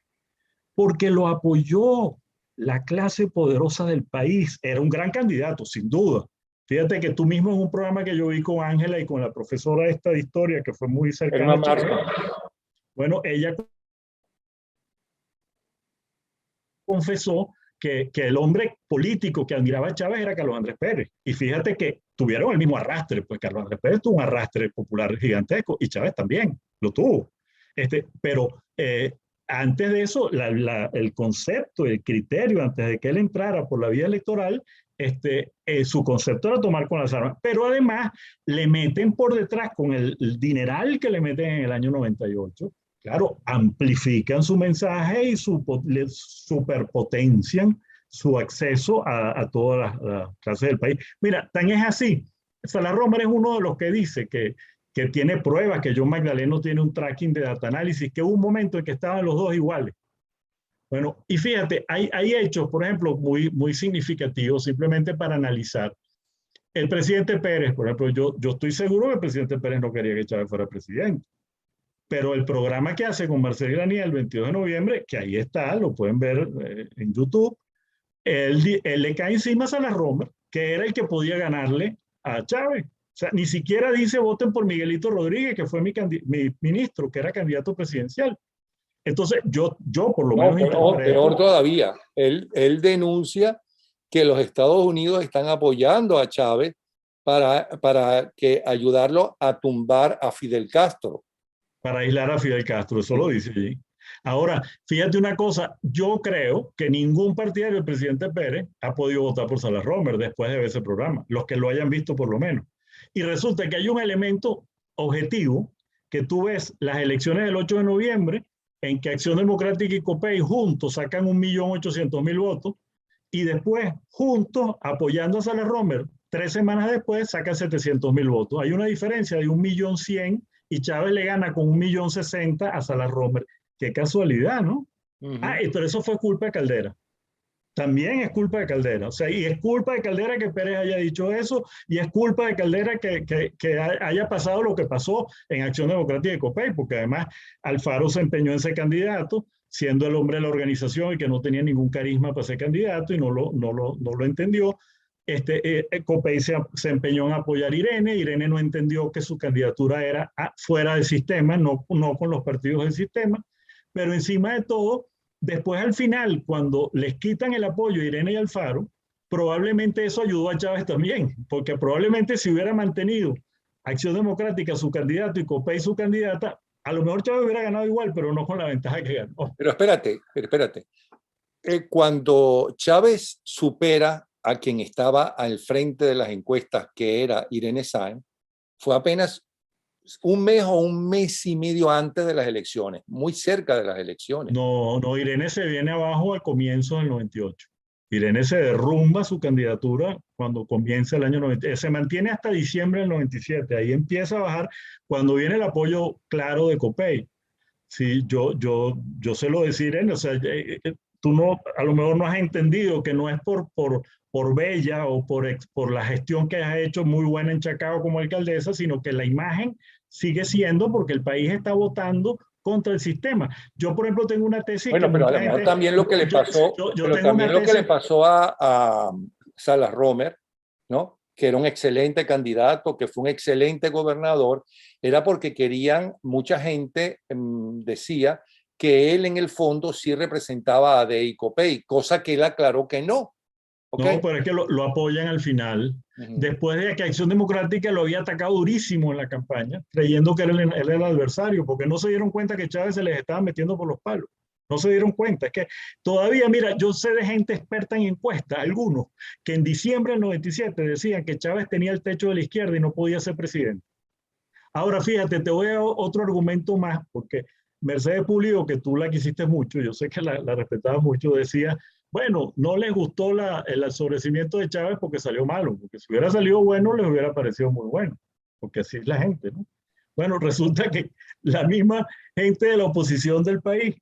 Porque lo apoyó la clase poderosa del país. Era un gran candidato, sin duda. Fíjate que tú mismo en un programa que yo vi con Ángela y con la profesora esta de historia, que fue muy cercana a Chávez, bueno, ella confesó que el hombre político que admiraba a Chávez era Carlos Andrés Pérez. Y fíjate que tuvieron el mismo arrastre, pues Carlos Andrés Pérez tuvo un arrastre popular gigantesco y Chávez también lo tuvo. Pero antes de eso, el concepto, el criterio, antes de que él entrara por la vía electoral, su concepto era tomar con las armas. Pero además le meten por detrás con el dineral que le meten en el año 98. Claro, amplifican su mensaje y superpotencian su acceso a todas las clases del país. Mira, tan es así. Salah Romer es uno de los que dice que tiene pruebas, que John Magdaleno tiene un tracking de data análisis, que hubo un momento en que estaban los dos iguales. Bueno, y fíjate, hay hechos, por ejemplo, muy significativos, simplemente para analizar. El presidente Pérez, por ejemplo, yo estoy seguro que el presidente Pérez no quería que Chávez fuera presidente. Pero el programa que hace con Marcel Granier el 22 de noviembre, que ahí está, lo pueden ver en YouTube, él le cae encima a Salah Romer, que era el que podía ganarle a Chávez. O sea, ni siquiera dice voten por Miguelito Rodríguez, que fue mi ministro, que era candidato presidencial. Entonces, yo por lo menos peor todavía. Él denuncia que los Estados Unidos están apoyando a Chávez para que ayudarlo a tumbar a Fidel Castro. para aislar a Fidel Castro, eso lo dice allí. Ahora, fíjate una cosa, yo creo que ningún partidario del presidente Pérez ha podido votar por Salas Romer después de ver ese programa, los que lo hayan visto por lo menos. Y resulta que hay un elemento objetivo, que tú ves las elecciones del 8 de noviembre, en que Acción Democrática y COPEI juntos sacan 1.800.000 votos, y después, juntos, apoyando a Salas Romer, 3 semanas después, sacan 700.000 votos. Hay una diferencia de 1.100.000 y Chávez le gana con 1.060.000 a Salas Romer. Qué casualidad, ¿no? Pero eso fue culpa de Caldera. También es culpa de Caldera. O sea, y es culpa de Caldera que Pérez haya dicho eso, y es culpa de Caldera que haya pasado lo que pasó en Acción Democrática y COPEI, porque además Alfaro se empeñó en ser candidato, siendo el hombre de la organización y que no tenía ningún carisma para ser candidato y no lo entendió. COPEI se empeñó en apoyar a Irene. Irene no entendió que su candidatura era fuera del sistema, no con los partidos del sistema. Pero encima de todo, después al final, cuando les quitan el apoyo a Irene y Alfaro, probablemente eso ayudó a Chávez también, porque probablemente si hubiera mantenido Acción Democrática su candidato y COPEI su candidata, a lo mejor Chávez hubiera ganado igual, pero no con la ventaja que ganó. Pero espérate. Cuando Chávez supera a quien estaba al frente de las encuestas, que era Irene Sáenz, fue apenas un mes o un mes y medio antes de las elecciones, muy cerca de las elecciones. No, Irene se viene abajo al comienzo del 98. Irene se derrumba su candidatura cuando comienza el año 90. Se mantiene hasta diciembre del 97. Ahí empieza a bajar cuando viene el apoyo claro de COPEI. Sí, yo se lo decía, Irene, o sea, tú no, a lo mejor no has entendido que no es por Bella o por la gestión que has hecho muy buena en Chacao como alcaldesa, sino que la imagen sigue siendo porque el país está votando contra el sistema. Yo, por ejemplo, tengo una tesis. Bueno, pero a lo mejor también lo que le pasó, que le pasó a Salas Romer, ¿no? Que era un excelente candidato, que fue un excelente gobernador, era porque querían, mucha gente decía que él en el fondo sí representaba a DEI y COPEI, cosa que él aclaró que no. ¿Okay? No, pero es que lo apoyan al final. Después de que Acción Democrática lo había atacado durísimo en la campaña, creyendo que él era el adversario, porque no se dieron cuenta que Chávez se les estaba metiendo por los palos. No se dieron cuenta. Es que todavía, mira, yo sé de gente experta en encuestas, algunos, que en diciembre del 97 decían que Chávez tenía el techo de la izquierda y no podía ser presidente. Ahora, fíjate, te voy a dar otro argumento más, porque Mercedes Pulido, que tú la quisiste mucho, yo sé que la respetabas mucho, decía, bueno, no les gustó el asobrecimiento de Chávez porque salió malo, porque si hubiera salido bueno, les hubiera parecido muy bueno, porque así es la gente, ¿no? Bueno, resulta que la misma gente de la oposición del país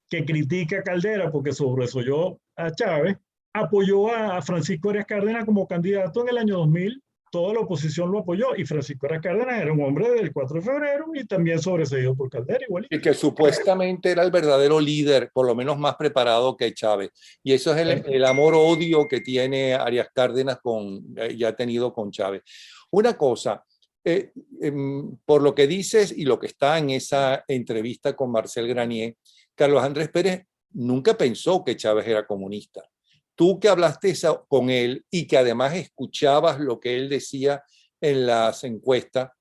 que critica a Caldera porque sobresoyó a Chávez, apoyó a Francisco Arias Cárdenas como candidato en el año 2000. Toda la oposición lo apoyó y Francisco Arias Cárdenas era un hombre del 4 de febrero y también sobreseído por Caldera igual. Y que supuestamente era el verdadero líder, por lo menos más preparado que Chávez. Y eso es el amor-odio que tiene Arias Cárdenas y ha tenido con Chávez. Una cosa, por lo que dices y lo que está en esa entrevista con Marcel Granier, Carlos Andrés Pérez nunca pensó que Chávez era comunista. Tú que hablaste con él y que además escuchabas lo que él decía en las encuestas,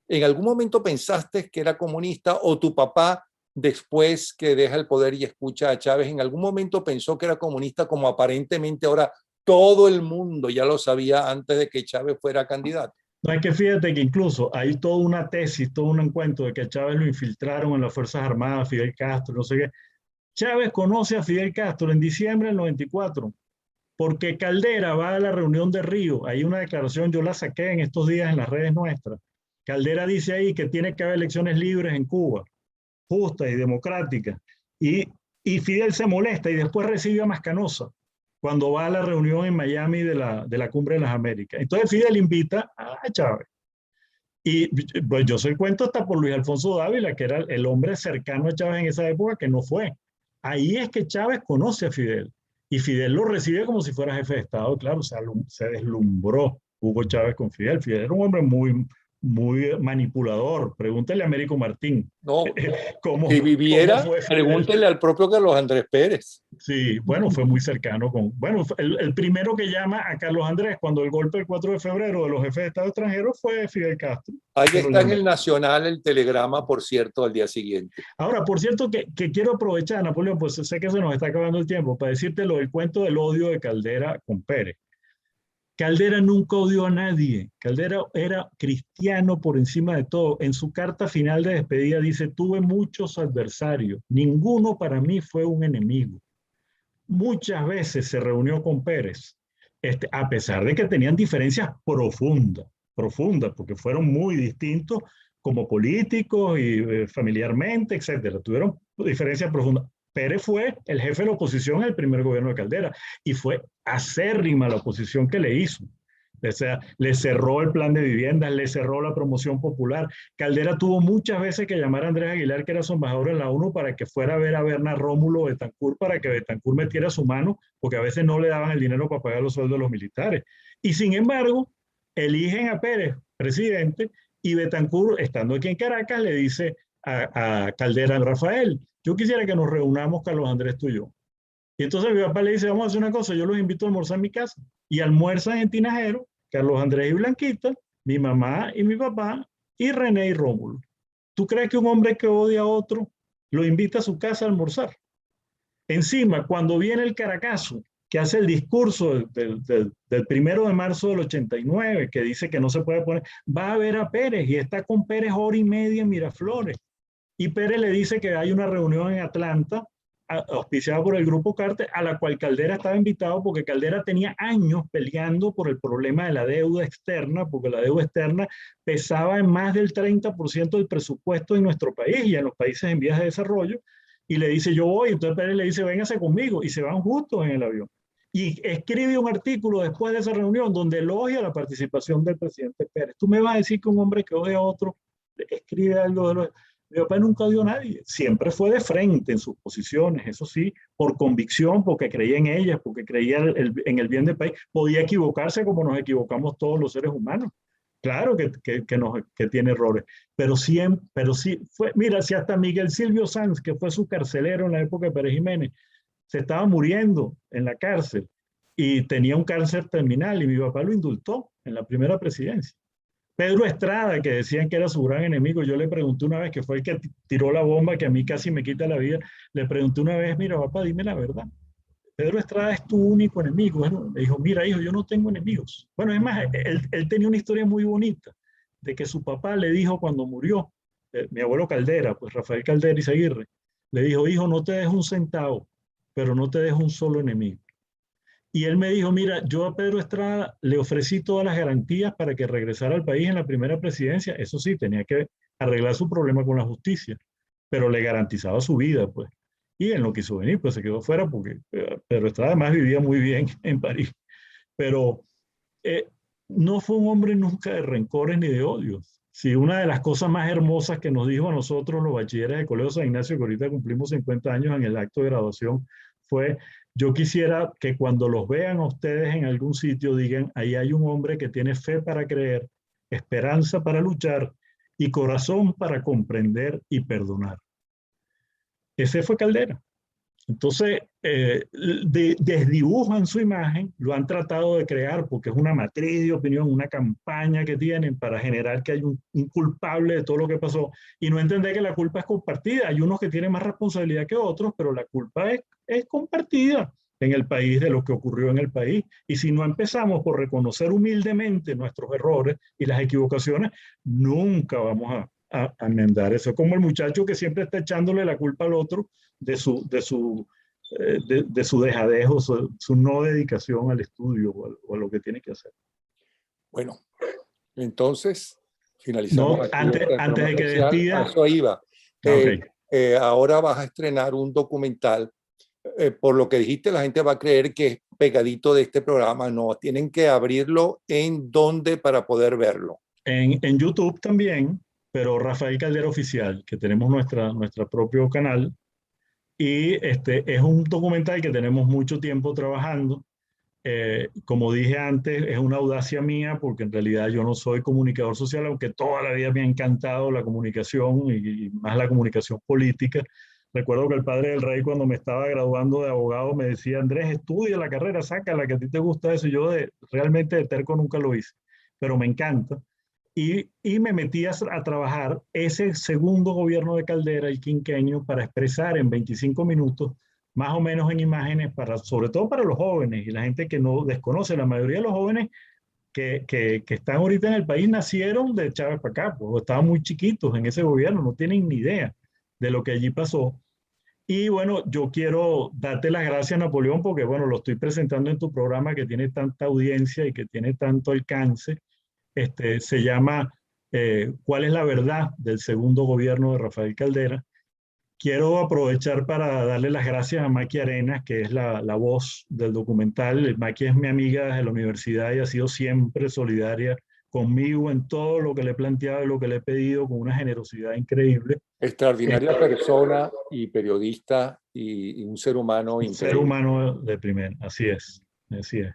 ¿en algún momento pensaste que era comunista o tu papá, después que deja el poder y escucha a Chávez, en algún momento pensó que era comunista como aparentemente ahora todo el mundo ya lo sabía antes de que Chávez fuera candidato? No, es que fíjate que incluso hay toda una tesis, todo un encuentro de que a Chávez lo infiltraron en las Fuerzas Armadas, Fidel Castro, no sé qué. Chávez conoce a Fidel Castro en diciembre del 94, porque Caldera va a la reunión de Río. Hay una declaración, yo la saqué en estos días en las redes nuestras. Caldera dice ahí que tiene que haber elecciones libres en Cuba, justas y democráticas. Y Fidel se molesta y después recibe a Mascanosa cuando va a la reunión en Miami de la Cumbre de las Américas. Entonces Fidel invita a Chávez. Y pues yo soy cuento hasta por Luis Alfonso Dávila, que era el hombre cercano a Chávez en esa época, que no fue. Ahí es que Chávez conoce a Fidel. Y Fidel lo recibe como si fuera jefe de Estado, claro, se deslumbró Hugo Chávez con Fidel. Fidel era un hombre muy, muy manipulador. Pregúntale a Américo Martín No, cómo, si cómo viviera, fue Fidel. pregúntele al propio Carlos Andrés Pérez. Sí, bueno, fue muy cercano con, bueno, el primero que llama a Carlos Andrés cuando el golpe del 4 de febrero de los jefes de Estado extranjeros fue Fidel Castro, Ahí que lo está en llamó. el Nacional el telegrama, por cierto, al día siguiente. Ahora, por cierto, que quiero aprovechar, Napoleón, pues sé que se nos está acabando el tiempo, para decirte lo del cuento del odio de Caldera con Pérez. Caldera nunca odió a nadie. Caldera era cristiano por encima de todo. En su carta final de despedida dice, tuve muchos adversarios, ninguno para mí fue un enemigo. Muchas veces se reunió con Pérez, a pesar de que tenían diferencias profundas, porque fueron muy distintos como políticos y familiarmente, etcétera. Tuvieron diferencias profundas. Pérez fue el jefe de la oposición en el primer gobierno de Caldera y fue acérrima la oposición que le hizo. O sea, le cerró el plan de viviendas, le cerró la promoción popular. Caldera tuvo muchas veces que llamar a Andrés Aguilar, que era su embajador en la ONU, para que fuera a ver a Berna Rómulo Betancourt, para que Betancourt metiera su mano, porque a veces no le daban el dinero para pagar los sueldos de los militares. Y sin embargo, eligen a Pérez presidente y Betancourt, estando aquí en Caracas, le dice a Caldera, Rafael, yo quisiera que nos reunamos, Carlos Andrés, tú y yo. Y entonces mi papá le dice, vamos a hacer una cosa, yo los invito a almorzar en mi casa. Y almuerzan en Tinajero, Carlos Andrés y Blanquita, mi mamá y mi papá, y René y Rómulo. ¿Tú crees que un hombre que odia a otro lo invita a su casa a almorzar? Encima, cuando viene el Caracazo, que hace el discurso del 1 de marzo del 89, que dice que no se puede poner, va a ver a Pérez y está con Pérez hora y media en Miraflores. Y Pérez le dice que hay una reunión en Atlanta auspiciada por el Grupo Carter, a la cual Caldera estaba invitado porque Caldera tenía años peleando por el problema de la deuda externa, porque la deuda externa pesaba en más del 30% del presupuesto de nuestro país y en los países en vías de desarrollo, y le dice, yo voy, entonces Pérez le dice, véngase conmigo, y se van juntos en el avión. Y escribe un artículo después de esa reunión donde elogia la participación del presidente Pérez. Tú me vas a decir que un hombre que odia a otro escribe algo de lo... Mi papá nunca odió a nadie, siempre fue de frente en sus posiciones, eso sí, por convicción, porque creía en ellas, porque creía en el bien del país. Podía equivocarse como nos equivocamos todos los seres humanos. Claro que tiene errores, pero sí, fue, mira, si hasta Miguel Silvio Sanz, que fue su carcelero en la época de Pérez Jiménez, se estaba muriendo en la cárcel y tenía un cáncer terminal y mi papá lo indultó en la primera presidencia. Pedro Estrada, que decían que era su gran enemigo, yo le pregunté una vez, que fue el que tiró la bomba que a mí casi me quita la vida, le pregunté una vez, mira papá, dime la verdad, Pedro Estrada es tu único enemigo. Bueno, me dijo, mira hijo, yo no tengo enemigos. Bueno, es más, él tenía una historia muy bonita, de que su papá le dijo cuando murió, mi abuelo Caldera, pues Rafael Caldera Izaguirre, le dijo, hijo, no te dejo un centavo, pero no te dejo un solo enemigo. Y él me dijo, mira, yo a Pedro Estrada le ofrecí todas las garantías para que regresara al país en la primera presidencia. Eso sí, tenía que arreglar su problema con la justicia, pero le garantizaba su vida, pues. Y él no quiso venir, pues se quedó fuera porque Pedro Estrada además vivía muy bien en París. Pero eh, no fue un hombre nunca de rencores ni de odios. Sí, una de las cosas más hermosas que nos dijo a nosotros los bachilleres del Colegio San Ignacio, que ahorita cumplimos 50 años en el acto de graduación, fue, yo quisiera que cuando los vean a ustedes en algún sitio digan, ahí hay un hombre que tiene fe para creer, esperanza para luchar y corazón para comprender y perdonar. Ese fue Caldera. Entonces, desdibujan su imagen, lo han tratado de crear porque es una matriz de opinión, una campaña que tienen para generar que hay un culpable de todo lo que pasó y no entender que la culpa es compartida. Hay unos que tienen más responsabilidad que otros, pero la culpa es compartida en el país de lo que ocurrió en el país. Y si no empezamos por reconocer humildemente nuestros errores y las equivocaciones, nunca vamos a enmendar eso. Como el muchacho que siempre está echándole la culpa al otro de su dejadejo, su no dedicación al estudio o a lo que tiene que hacer. Bueno, entonces finalizamos No, aquí antes de que despida. A eso iba. Okay. Ahora vas a estrenar un documental. Por lo que dijiste, la gente va a creer que es pegadito de este programa. No, tienen que abrirlo en donde para poder verlo. En YouTube también, pero Rafael Caldera Oficial, que tenemos nuestro propio canal. Y es un documental que tenemos mucho tiempo trabajando Como dije antes, es una audacia mía porque en realidad yo no soy comunicador social, aunque toda la vida me ha encantado la comunicación y más la comunicación política. Recuerdo que el padre del rey cuando me estaba graduando de abogado me decía, Andrés, estudia la carrera, sácala, que a ti te gusta eso. Y yo realmente de terco nunca lo hice, pero me encanta. Y me metí a trabajar ese segundo gobierno de Caldera, el quinquenio, para expresar en 25 minutos más o menos en imágenes, sobre todo para los jóvenes y la gente que no desconoce. La mayoría de los jóvenes que están ahorita en el país nacieron de Chávez para acá, pues, o estaban muy chiquitos en ese gobierno, no tienen ni idea de lo que allí pasó. Y bueno, yo quiero darte las gracias, Napoleón, porque bueno, lo estoy presentando en tu programa que tiene tanta audiencia y que tiene tanto alcance. Se llama ¿Cuál es la verdad del segundo gobierno de Rafael Caldera? Quiero aprovechar para darle las gracias a Maki Arenas, que es la voz del documental. Maki es mi amiga desde la universidad y ha sido siempre solidaria conmigo en todo lo que le he planteado y lo que le he pedido, con una generosidad increíble. Extraordinaria persona y periodista y un ser humano Un ser increíble. humano de primera, así es, así es.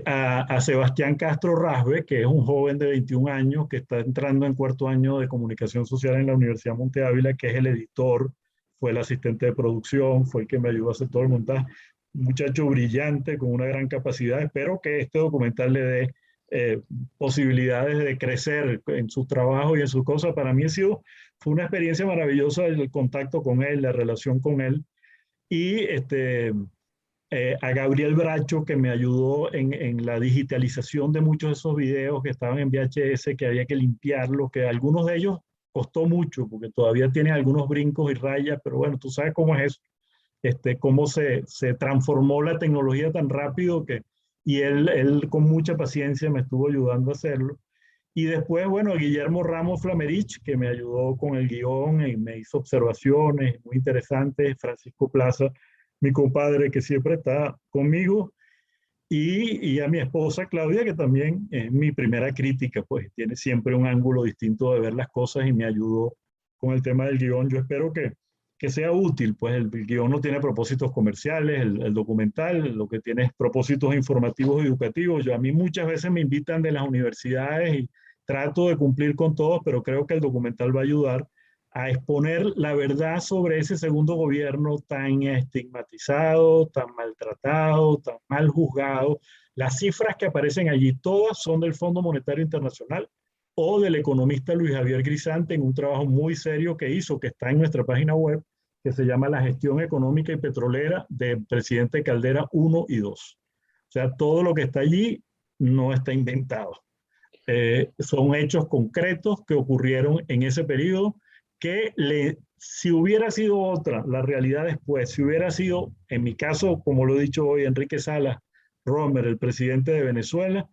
A Sebastián Castro Rasbe, que es un joven de 21 años que está entrando en cuarto año de comunicación social en la Universidad Monte Ávila, que es el editor, fue el asistente de producción, fue el que me ayudó a hacer todo el montaje. Un muchacho brillante, con una gran capacidad. Espero que este documental le dé posibilidades de crecer en su trabajo y en sus cosas. Para mí fue una experiencia maravillosa el contacto con él, la relación con él. Y a Gabriel Bracho, que me ayudó en la digitalización de muchos de esos videos que estaban en VHS, que había que limpiarlos, que algunos de ellos costó mucho, porque todavía tienen algunos brincos y rayas, pero bueno, tú sabes cómo es eso, cómo se transformó la tecnología tan rápido y él con mucha paciencia me estuvo ayudando a hacerlo. Y después, bueno, Guillermo Ramos Flamerich, que me ayudó con el guión y me hizo observaciones muy interesantes. Francisco Plaza, mi compadre, que siempre está conmigo. Y a mi esposa Claudia, que también es mi primera crítica, pues tiene siempre un ángulo distinto de ver las cosas y me ayudó con el tema del guión. Yo espero que sea útil, pues el guión no tiene propósitos comerciales, el documental lo que tiene es propósitos informativos y educativos. A mí muchas veces me invitan de las universidades y trato de cumplir con todos, pero creo que el documental va a ayudar a exponer la verdad sobre ese segundo gobierno tan estigmatizado, tan maltratado, tan mal juzgado. Las cifras que aparecen allí todas son del Fondo Monetario Internacional o del economista Luis Javier Grisante en un trabajo muy serio que hizo, que está en nuestra página web, que se llama La gestión económica y petrolera del presidente Caldera 1 y 2. O sea, todo lo que está allí no está inventado. Son hechos concretos que ocurrieron en ese periodo si hubiera sido otra, la realidad después, si hubiera sido, en mi caso, como lo he dicho hoy, Enrique Salas Romer, el presidente de Venezuela,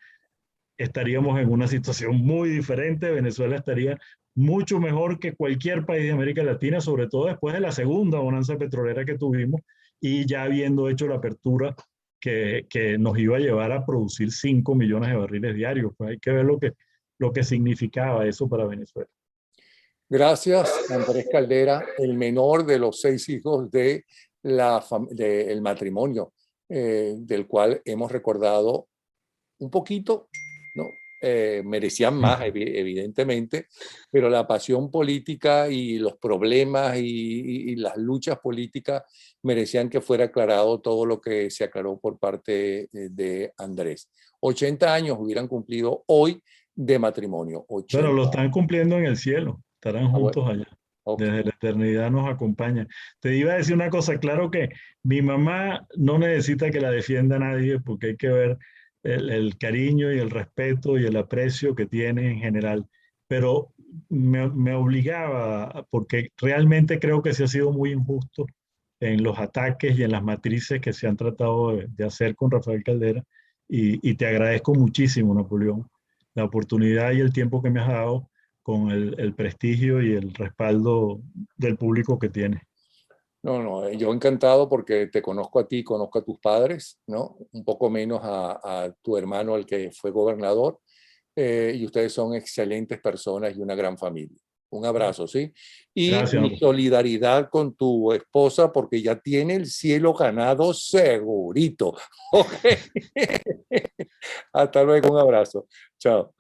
estaríamos en una situación muy diferente. Venezuela estaría mucho mejor que cualquier país de América Latina, sobre todo después de la segunda bonanza petrolera que tuvimos y ya habiendo hecho la apertura que nos iba a llevar a producir 5 millones de barriles diarios. Pues hay que ver lo que significaba eso para Venezuela. Gracias, Andrés Caldera, el menor de los 6 hijos del matrimonio, del cual hemos recordado un poquito, ¿no? Merecían más, evidentemente, pero la pasión política y los problemas y las luchas políticas merecían que fuera aclarado todo lo que se aclaró por parte de Andrés. 80 años hubieran cumplido hoy de matrimonio. 80. Bueno, lo están cumpliendo en el cielo, estarán Bueno, juntos allá. okay. Desde la eternidad nos acompaña. Te iba a decir una cosa, claro que mi mamá no necesita que la defienda nadie porque hay que ver el cariño y el respeto y el aprecio que tiene en general, pero me obligaba, porque realmente creo que se ha sido muy injusto en los ataques y en las matrices que se han tratado de hacer con Rafael Caldera, y te agradezco muchísimo, Napoleón, la oportunidad y el tiempo que me has dado con el prestigio y el respaldo del público que tiene. No, no, yo encantado porque te conozco a ti, conozco a tus padres, ¿no? Un poco menos a tu hermano, el que fue gobernador, y ustedes son excelentes personas y una gran familia. Un abrazo, ¿sí? Y Gracias, mi Marco. solidaridad con tu esposa porque ya tiene el cielo ganado segurito. ¿Ok? Hasta luego, un abrazo. Chao.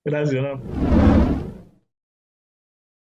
Gracias, Marco.